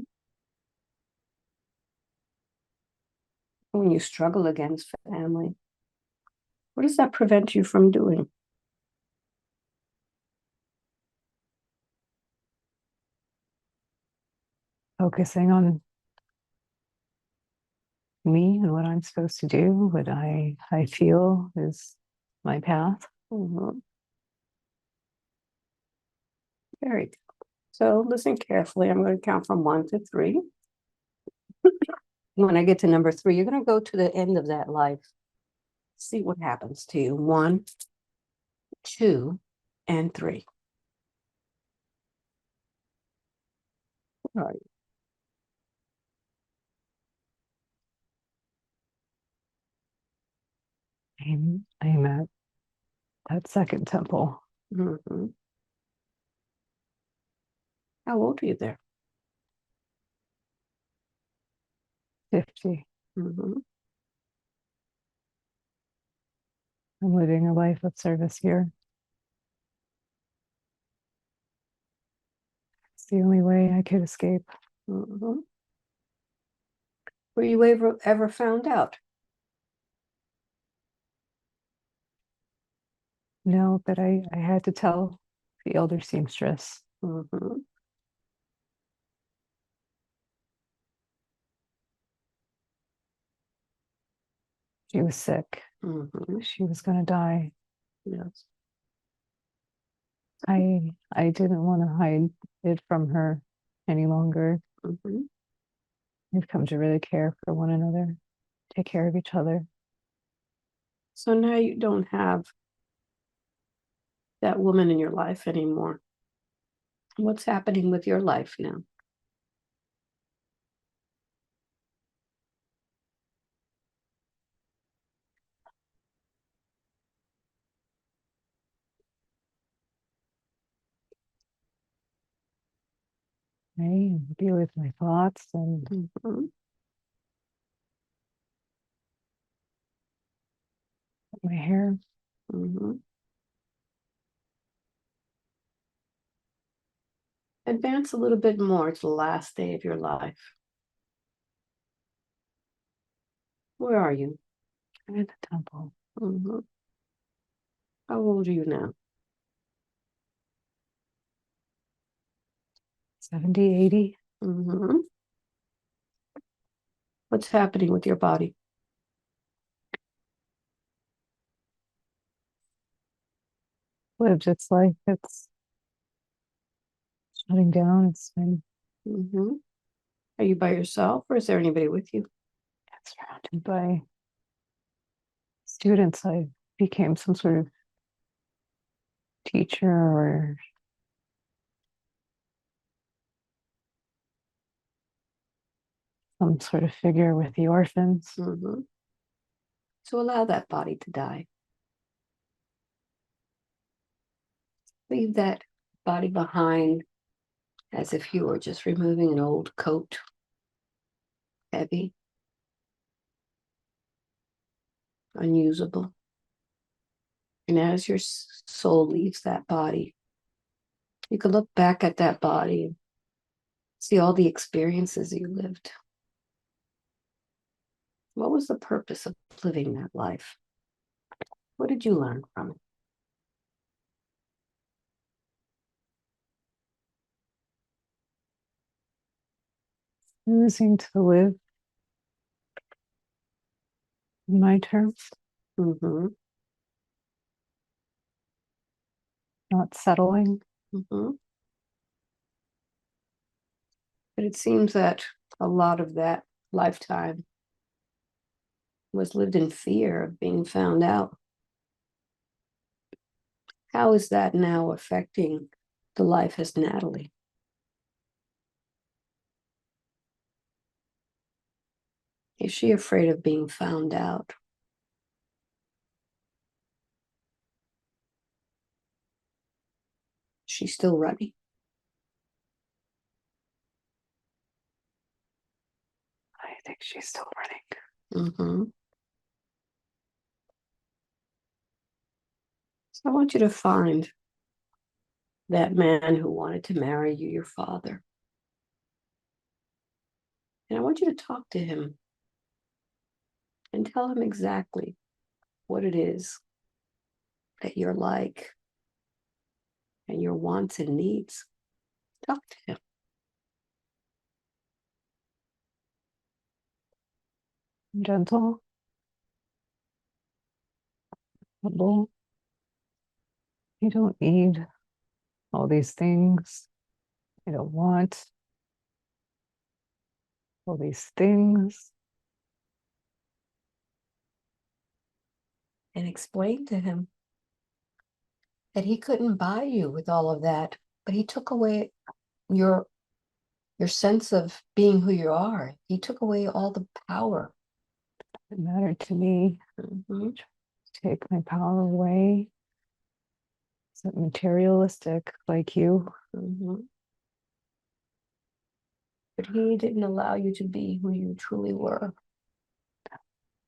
When you struggle against family, what does that prevent you from doing? Focusing on me and what I'm supposed to do, what I feel is my path. Mm-hmm. Very good. So listen carefully. I'm going to count from 1 to 3. When I get to number 3, you're going to go to the end of that life. See what happens to you. 1, 2, and 3. All right. I'm at that second temple. Mm-hmm. How old are you there? 50. Mm-hmm. I'm living a life of service here. It's the only way I could escape. Mm-hmm. Were you ever found out? No, but I had to tell the elder seamstress. Mm-hmm. She was sick. Mm-hmm. She was going to die. Yes. I didn't want to hide it from her any longer. Mm-hmm. We've come to really care for one another, take care of each other. So now you don't have that woman in your life anymore. What's happening with your life now? I deal with my thoughts and Mm-hmm. my hair. Mm-hmm. Advance a little bit more to the last day of your life. Where are you? I'm at the temple. Mm-hmm. How old are you now? 70, 80. Mm-hmm. What's happening with your body? Lived its life. It's shutting down. It's been Mm-hmm. Are you by yourself or is there anybody with you? surrounded by students, I became some sort of teacher or some sort of figure with the orphans. So allow that body to die. Leave that body behind as if you were just removing an old coat, heavy, unusable. And as your soul leaves that body, you can look back at that body and see all the experiences you lived. What was the purpose of living that life? What did you learn from it? Choosing to live on my terms, Mm-hmm. not settling. Mm-hmm. But it seems that a lot of that lifetime was lived in fear of being found out. How is that now affecting the life as Natalie? Is she afraid of being found out? She's still running. I think she's still running. Mm-hmm. So I want you to find that man who wanted to marry you, your father. And I want you to talk to him and tell him exactly what it is that you're like and your wants and needs. Talk to him. Gentle, humble. You don't need all these things. You don't want all these things. And explain to him that he couldn't buy you with all of that, but he took away your sense of being who you are. He took away all the power. It mattered to me. Mm-hmm. Take my power away. Is it materialistic like you? Mm-hmm. But he didn't allow you to be who you truly were.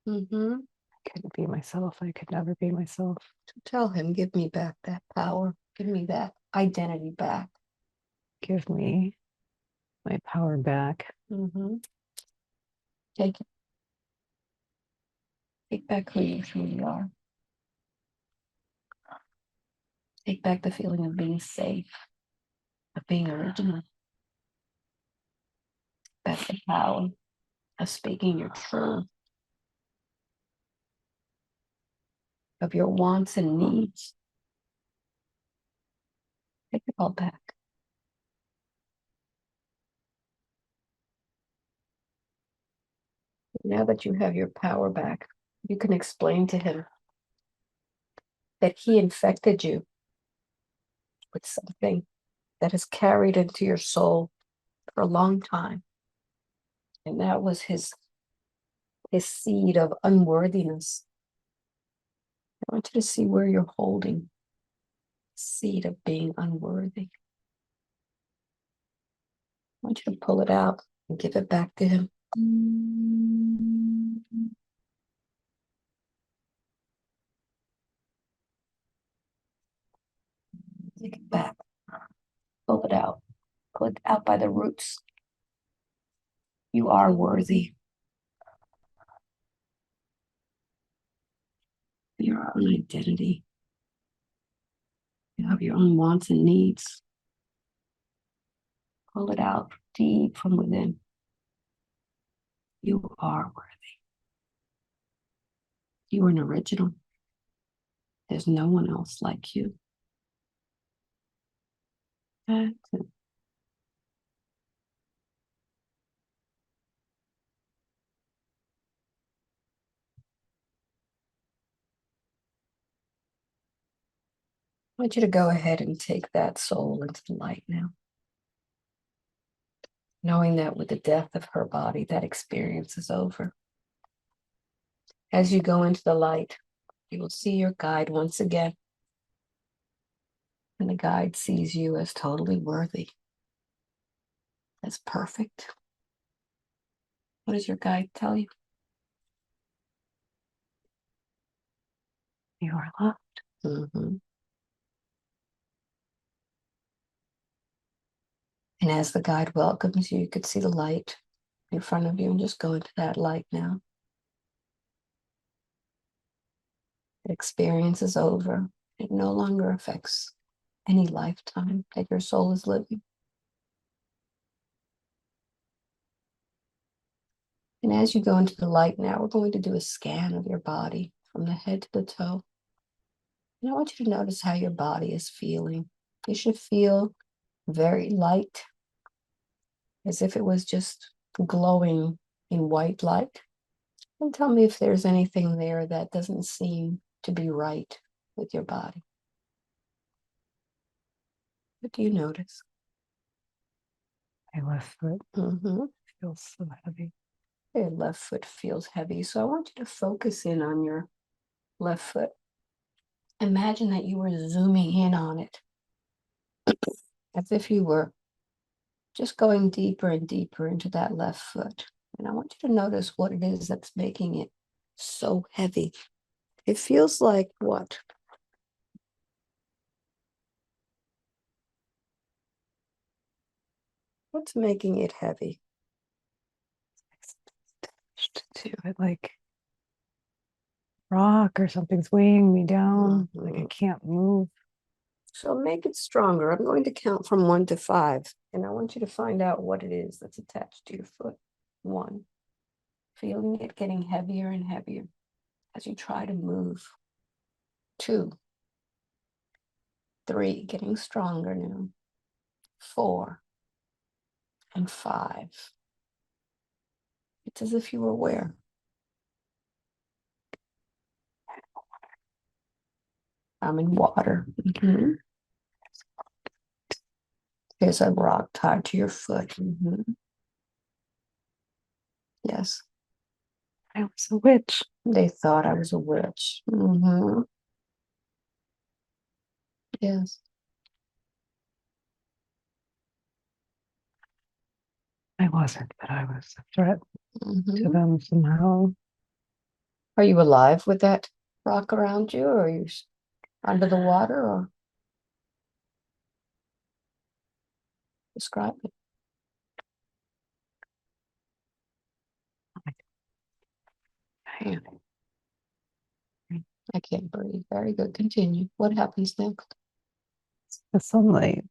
Mm-hmm. I couldn't be myself. I could never be myself. So tell him, give me back that power. Give me that identity back. Give me my power back. Mm-hmm. Take it. Take back who you truly are. Take back the feeling of being safe, of being original. Back the power of speaking your truth, of your wants and needs. Take it all back. Now that you have your power back, you can explain to him that he infected you with something that has carried into your soul for a long time. And that was his seed of unworthiness. I want you to see where you're holding the seed of being unworthy. I want you to pull it out and give it back to him. Take it back. Pull it out. Pull it out by the roots. You are worthy. Your own identity. You have your own wants and needs. Pull it out deep from within. You are worthy. You are an original. There's no one else like you. That's it. want you to go ahead and take that soul into the light now. Knowing that with the death of her body, that experience is over. As you go into the light, you will see your guide once again. And the guide sees you as totally worthy, as perfect. What does your guide tell you? You are loved. Mm-hmm. And as the guide welcomes you, you could see the light in front of you and just go into that light now. The experience is over. It no longer affects any lifetime that your soul is living. And as you go into the light now, we're going to do a scan of your body from the head to the toe. And I want you to notice how your body is feeling. You should feel very light, as if it was just glowing in white light. And tell me if there's anything there that doesn't seem to be right with your body. What do you notice? My left foot feels so heavy. Your left foot feels heavy. So I want you to focus in on your left foot. Imagine that you were zooming in on it, as if you were just going deeper and deeper into that left foot. And I want you to notice what it is that's making it so heavy. It feels like what? What's making it heavy? To it, like rock or something's weighing me down. Like I can't move. So make it stronger. I'm going to count from 1 to 5. And I want you to find out what it is that's attached to your foot. 1, feeling it getting heavier and heavier as you try to move. 2, 3, getting stronger now. 4, and 5. It's as if you were where? I'm in water. There's a rock tied to your foot. Yes. I was a witch. They thought I was a witch. Yes. I wasn't, but I was a threat to them somehow. Are you alive with that rock around you, or are you under the water, or describe it? I can't breathe. Very good. Continue. What happens next? The sunlight.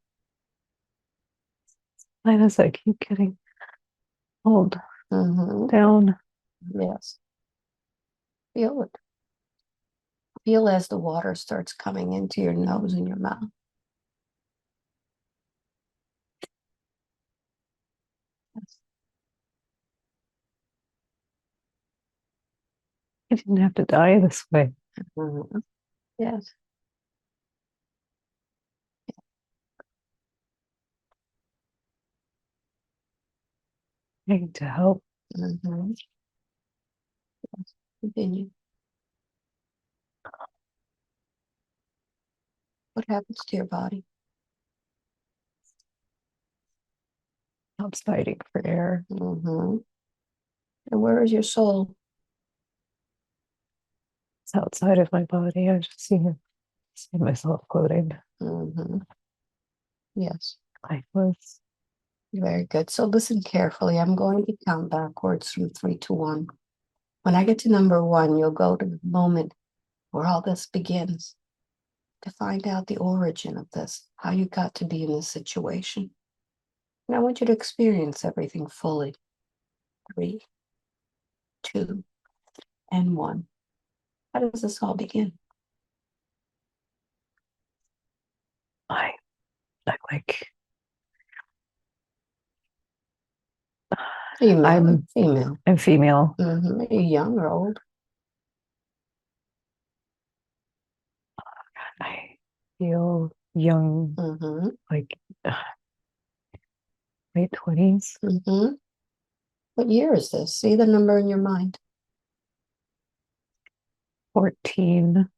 And as I keep getting pulled down. Yes. Feel it. Feel as the water starts coming into your nose and your mouth. Yes. I didn't have to die this way. Yes. I need to help. Yes. Continue. What happens to your body? I'm fighting for air. And where is your soul? It's outside of my body. I just see myself floating. Yes. Lifeless. Very good. So listen carefully. I'm going to count backwards from 3 to 1. When I get to number 1, you'll go to the moment where all this begins, to find out the origin of this, how you got to be in this situation. And I want you to experience everything fully. 3, 2, and 1. How does this all begin? I like Female. Female. I'm female. Are you young or old? feel young, Mm-hmm. like late 20s. Mm-hmm. What year is this? See the number in your mind. 14,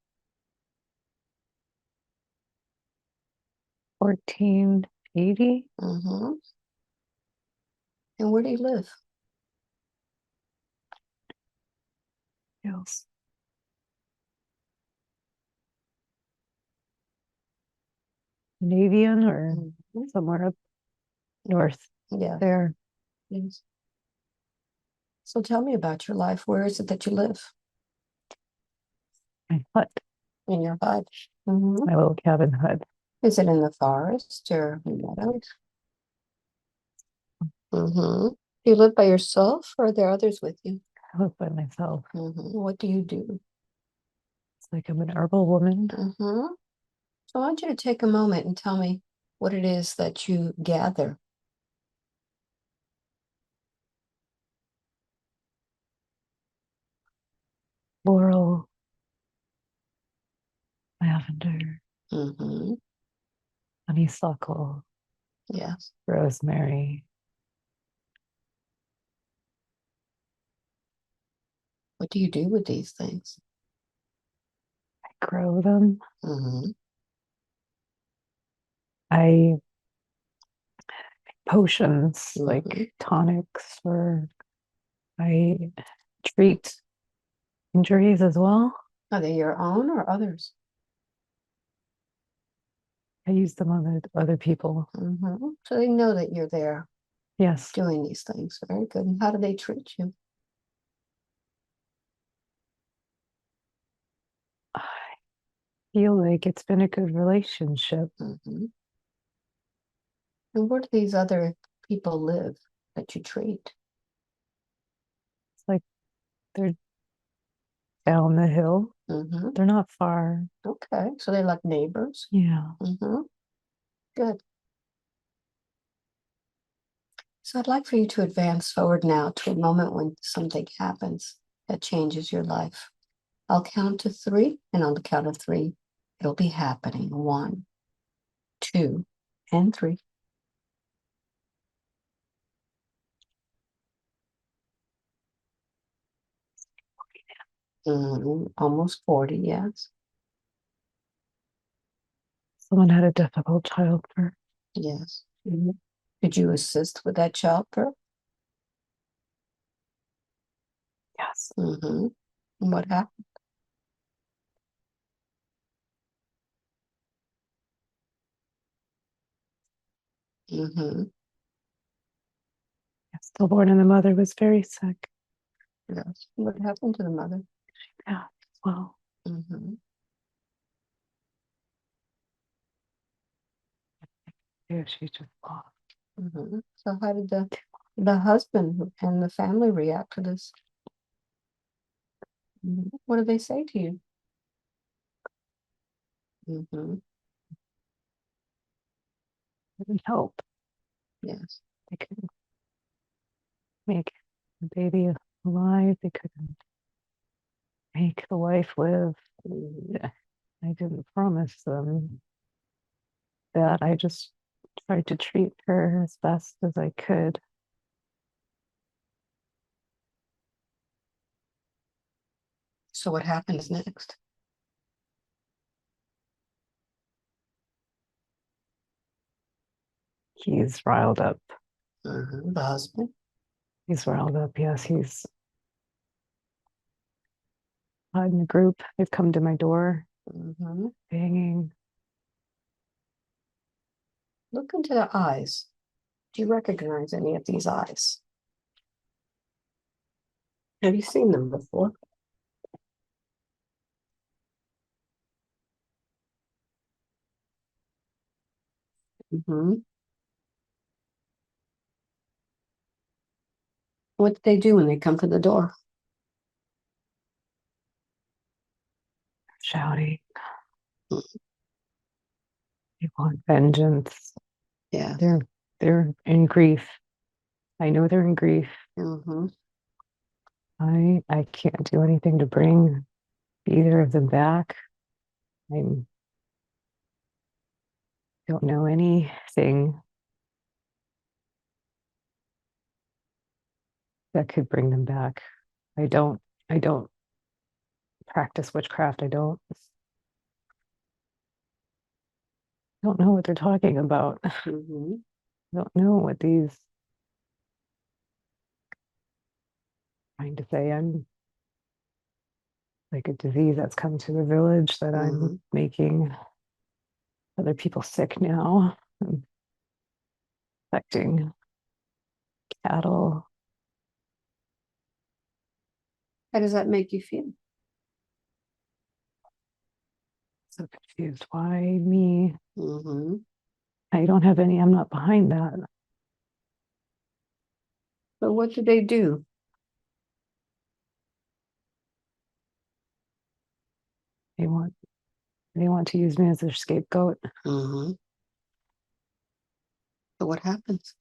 1480. Mm-hmm. And where do you live? Yes. Canadian or Mhm. somewhere up north Yeah. there. Yes. So tell me about your life. Where is it that you live? My hut, In your hut. Mm-hmm. my little cabin hut. Is it in the forest or meadows? Mm-hmm. Do you live by yourself or are there others with you? I live by myself. Mm-hmm. What do you do? It's like I'm an herbal woman. Mm-hmm. So I want you to take a moment and tell me what it is that you gather. Floral, lavender, Mm-hmm. honeysuckle, Yes. rosemary. What do you do with these things? I grow them. Mm-hmm. I potions Mm-hmm. like tonics, or I treat injuries as well. Are they your own or others? I use them on other people. Mm-hmm. So they know that you're there Yes. doing these things. Very good. And how do they treat you? I feel like it's been a good relationship. Mm-hmm. And where do these other people live that you treat? It's like they're down the hill. Mm-hmm. They're not far. Okay. So they're like neighbors. Yeah. Mm-hmm. Good. So I'd like for you to advance forward now to a moment when something happens that changes your life. I'll count to three, and on the count of three, it'll be happening. 1, 2, and 3. Almost 40, yes. Someone had a difficult childbirth. Yes. Mhm. Did you assist with that childbirth? Yes. Mm-hmm. And what happened? Mm-hmm. Stillborn, and the mother was very sick. Yes. What happened to the mother? Yeah. Well, Mm-hmm. yeah, she just lost. Mm-hmm. So how did the husband and the family react to this? Mhm. What did they say to you? Mm-hmm. Didn't help. Yes. They couldn't make the baby alive. They couldn't make the wife live. Mhm. Yeah, I didn't promise them that. I just tried to treat her as best as I could. So what happens next? He's riled up. Mm-hmm. The husband. He's riled up. Yes, he's in the group. They've come to my door, Mm-hmm. banging. Look into the eyes. Do you recognize any of these eyes? Have you seen them before? Mm-hmm. What do they do when they come to the door? Shouting. They want vengeance. Yeah. They're in grief. I know they're in grief. Mm-hmm. I can't do anything to bring either of them back. I'm don't know anything that could bring them back. I don't practice witchcraft. I don't know what they're talking about. Mhm. I don't know what these trying to say. I'm like a disease that's come to the village that I'm Mhm. making other people sick now. I'm affecting cattle. How does that make you feel? So confused. Why me? Mhm. I don't have any, I'm not behind that. But what do they do? They want they want to use me as their scapegoat. Mhm. But what happens?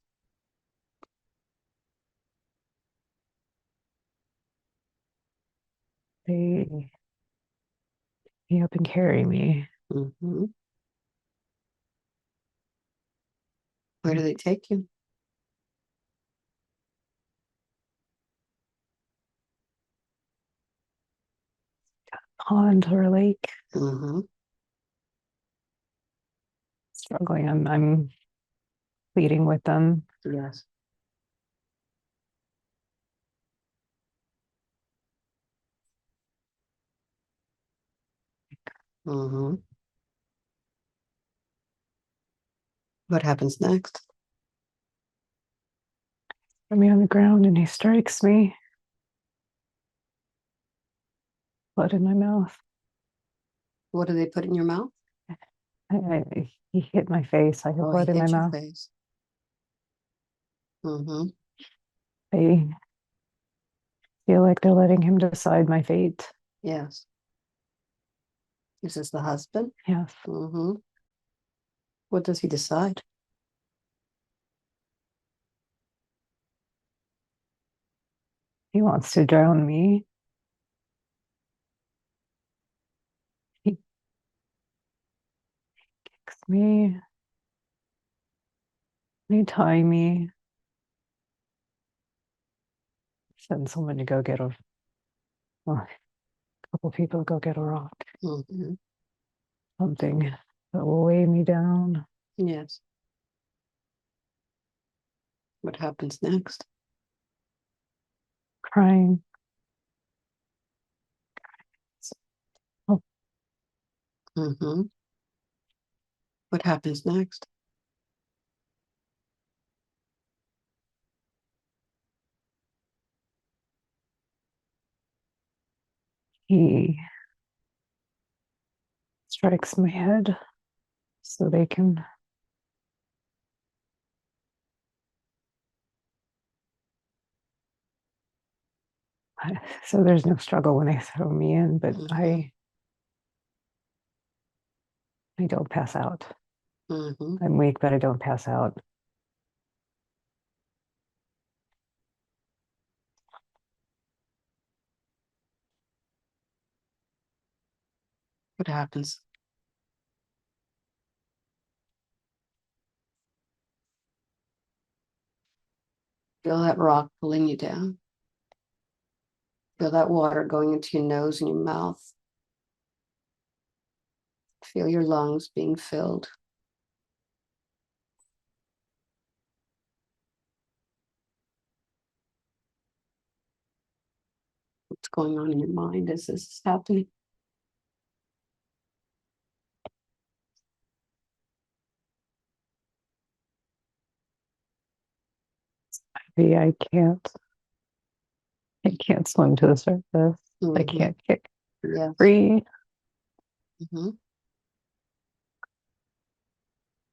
They pick me up and carry me. Mhm. Where do they take you? Pond or a lake. Mhm. Struggling. I'm pleading with them. Yes. Mhm. What happens next? Put me on the ground and he strikes me. Blood in my mouth. What do they put in your mouth? He hit my face. I have Oh, he blood in my hit your mouth. face. Mhm. I feel like they're letting him decide my fate. Yes. Is this the husband? Yes. Mhm. What does he decide? He wants to drown me. He kicks me. They tie me. Send someone to go get well, a couple people to go get a rock. Mhm. Something that will weigh me down. Yes. What happens next? Crying. Oh, Mhm. What happens next? he strikes my head so they can. So there's no struggle when they throw me in, but Mhm. I don't pass out. Mhm. I'm weak, but I don't pass out. What happens? Feel that rock pulling you down. Feel that water going into your nose and your mouth. Feel your lungs being filled. What's going on in your mind as this is happening? I can't swim to the surface. I Mhm. can't kick Yes. free. Mhm.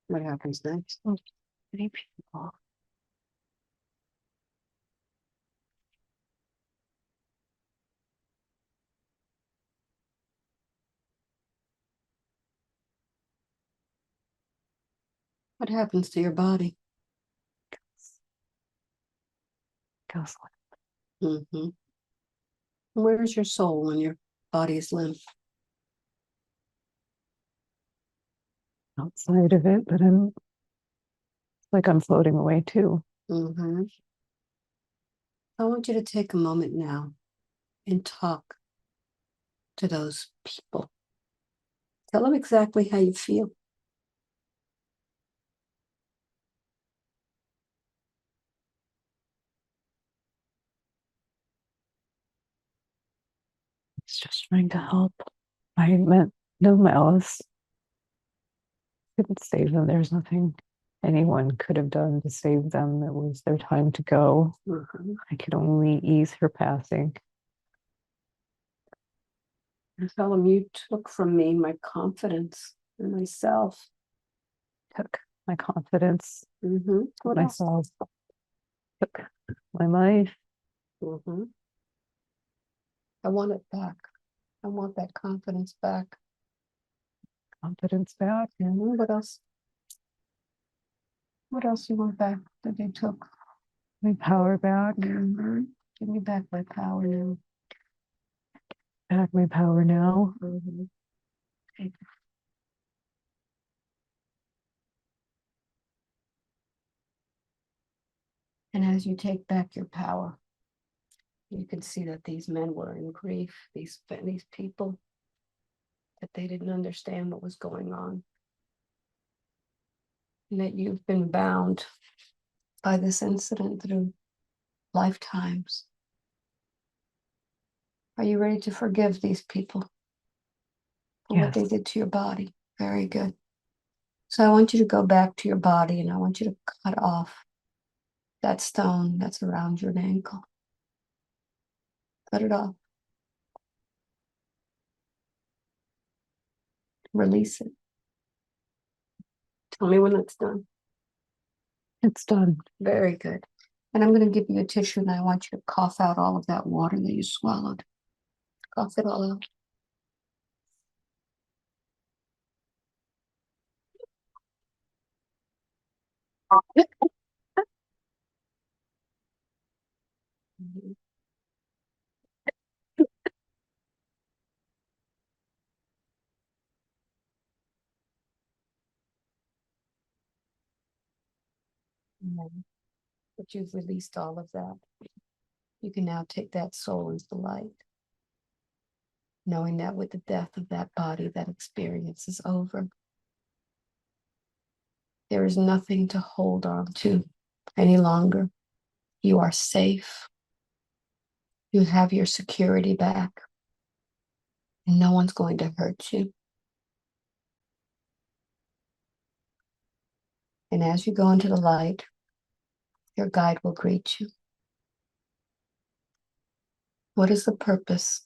What happens next? So many people. What happens to your body? Goes Mhm. Where's your soul when your body is limp? outside of it, but it's like I'm floating away too. Mm-hmm. I want you to take a moment now and talk to those people. Tell them exactly how you feel. It's just trying to help. I meant no malice. Couldn't save them. There's nothing anyone could have done to save them. It was their time to go. Mm-hmm. I could only ease her passing. And tell them you took from me my confidence in myself. Took my confidence, Mm-hmm. What else? myself, took my life. Mm-hmm. I want it back. I want that confidence back. Confidence back. Mm-hmm. What else? What else you want back that they took? My power back. Mm-hmm. Give me back my power now. Back my power now. Mm-hmm. Okay. And as you take back your power, you can see that these men were in grief, these people, that they didn't understand what was going on. And that you've been bound by this incident through lifetimes. Are you ready to forgive these people for what they Yes. did to your body? Very good. So I want you to go back to your body and I want you to cut off that stone that's around your ankle. Cut it off. Release it. Tell me when that's done. It's done. Very good. And I'm going to give you a tissue and I want you to cough out all of that water that you swallowed. Cough it all out. Mhm. And but you've released all of that. You can now take that soul into the light, knowing that with the death of that body, that experience is over. There is nothing to hold on to any longer. You are safe. You have your security back. And no one's going to hurt you. And as you go into the light, your guide will greet you. What is the purpose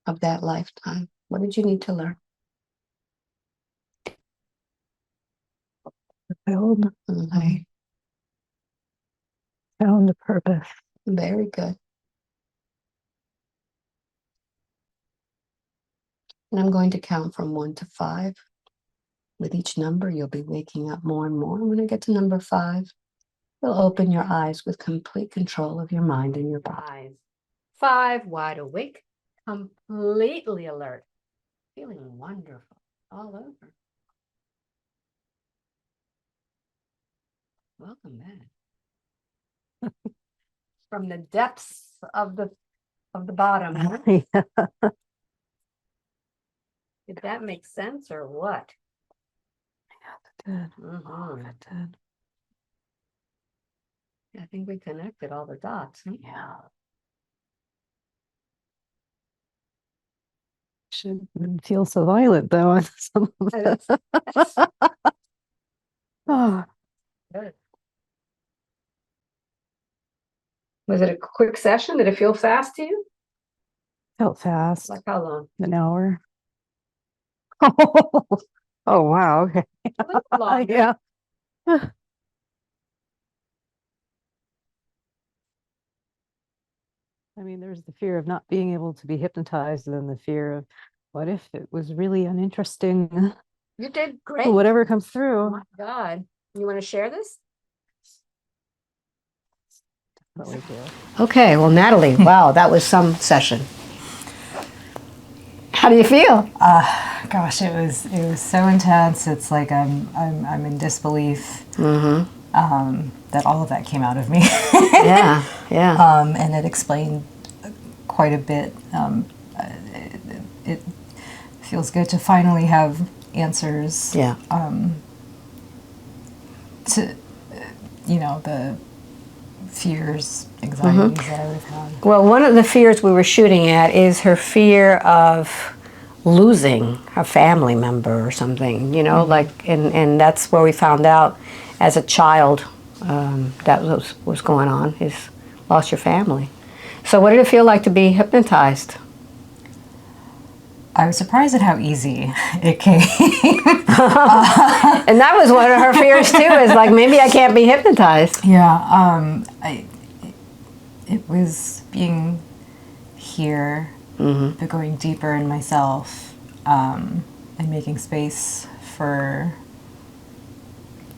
of that lifetime? What did you need to learn? Fulfilled. Mm-hmm. I found a purpose. Very good. And I'm going to count from 1 to 5. With each number, you'll be waking up more and more. And when I get to number 5, you'll open your eyes with complete control of your mind and your body. 5, wide awake, completely alert, feeling wonderful all over. Welcome back. From the depths of the bottom. Huh? Yeah. Did that make sense or what? It did. Mm-hmm. It did. I think we connected all the dots. Huh? Yeah. Shouldn't feel so violent though on some of That's Oh, good. Was it a quick session? Did it feel fast to you? felt fast. Like how long? An hour. Oh wow. Okay. A little longer. Yeah. I mean, there's the fear of not being able to be hypnotized, and then the fear of what if it was really uninteresting? You did great. Whatever comes Oh through. my God. You want to share this? Definitely do. Okay, well, Natalie, wow, that was some session. How do you feel? Gosh, it was so intense. It's like I'm in disbelief that all of that came out of me. Yeah, yeah. And it explained quite a bit. It feels good to finally have answers. Yeah. To the fears, anxieties that I would have had. Well, one of the fears we were shooting at is her fear of losing a family member or something, like, and that's where we found out as a child that was going on, is lost your family. So what did it feel like to be hypnotized? I was surprised at how easy it came. And that was one of her fears too, is like, maybe I can't be hypnotized. Yeah, it was being here, but going deeper in myself, and making space for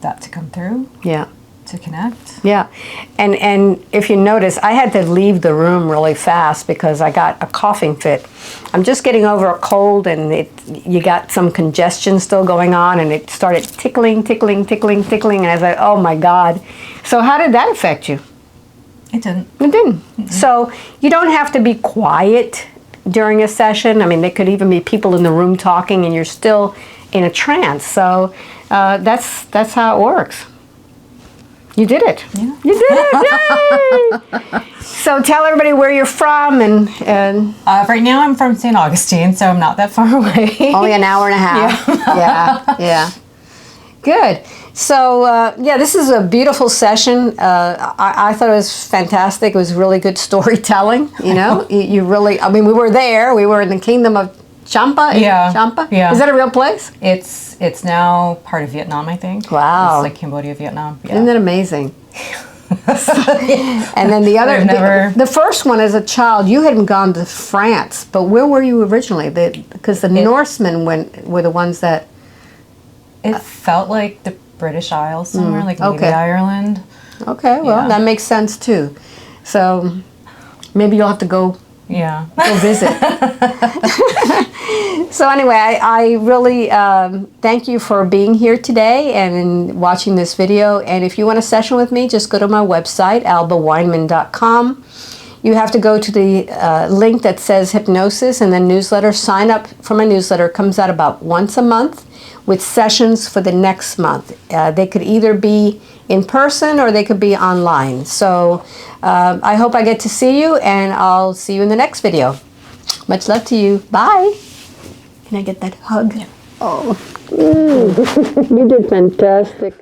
that to come through. Yeah. To connect. Yeah, and if you notice, I had to leave the room really fast because I got a coughing fit. I'm just getting over a cold, and you got some congestion still going on, and it started tickling, and I was like, oh my God. So how did that affect you? It didn't. It didn't. So you don't have to be quiet during a session. I mean, there could even be people in the room talking, and you're still in a trance. So that's how it works. You did it. Yeah. You did it. Yay! So tell everybody where you're from and right now I'm from St. Augustine, so I'm not that far away. only an hour and a half. Yeah. Good. So this is a beautiful session. I thought it was fantastic. It was really good storytelling. You really. I mean, we were there. We were in the kingdom of Champa. Yeah. Champa. Yeah. Is that a real place? It's now part of Vietnam, I think. Wow. It's like Cambodia, Vietnam. Yeah. Isn't that amazing? And then the first one as a child, you hadn't gone to France, but where were you originally? Because the Norsemen were the ones that... It felt like the British Isles somewhere, like maybe okay. Ireland. Okay, well, Yeah. that makes sense too. So maybe you'll have to go visit. So anyway, I really thank you for being here today and watching this video. And if you want a session with me, just go to my website, albaweinman.com. You have to go to the link that says hypnosis and then newsletter. Sign up for my newsletter. It comes out about once a month with sessions for the next month. They could either be in person or they could be online. So I hope I get to see you, and I'll see you in the next video. Much love to you. Bye. Can I get that hug? Yeah. Oh, you did fantastic.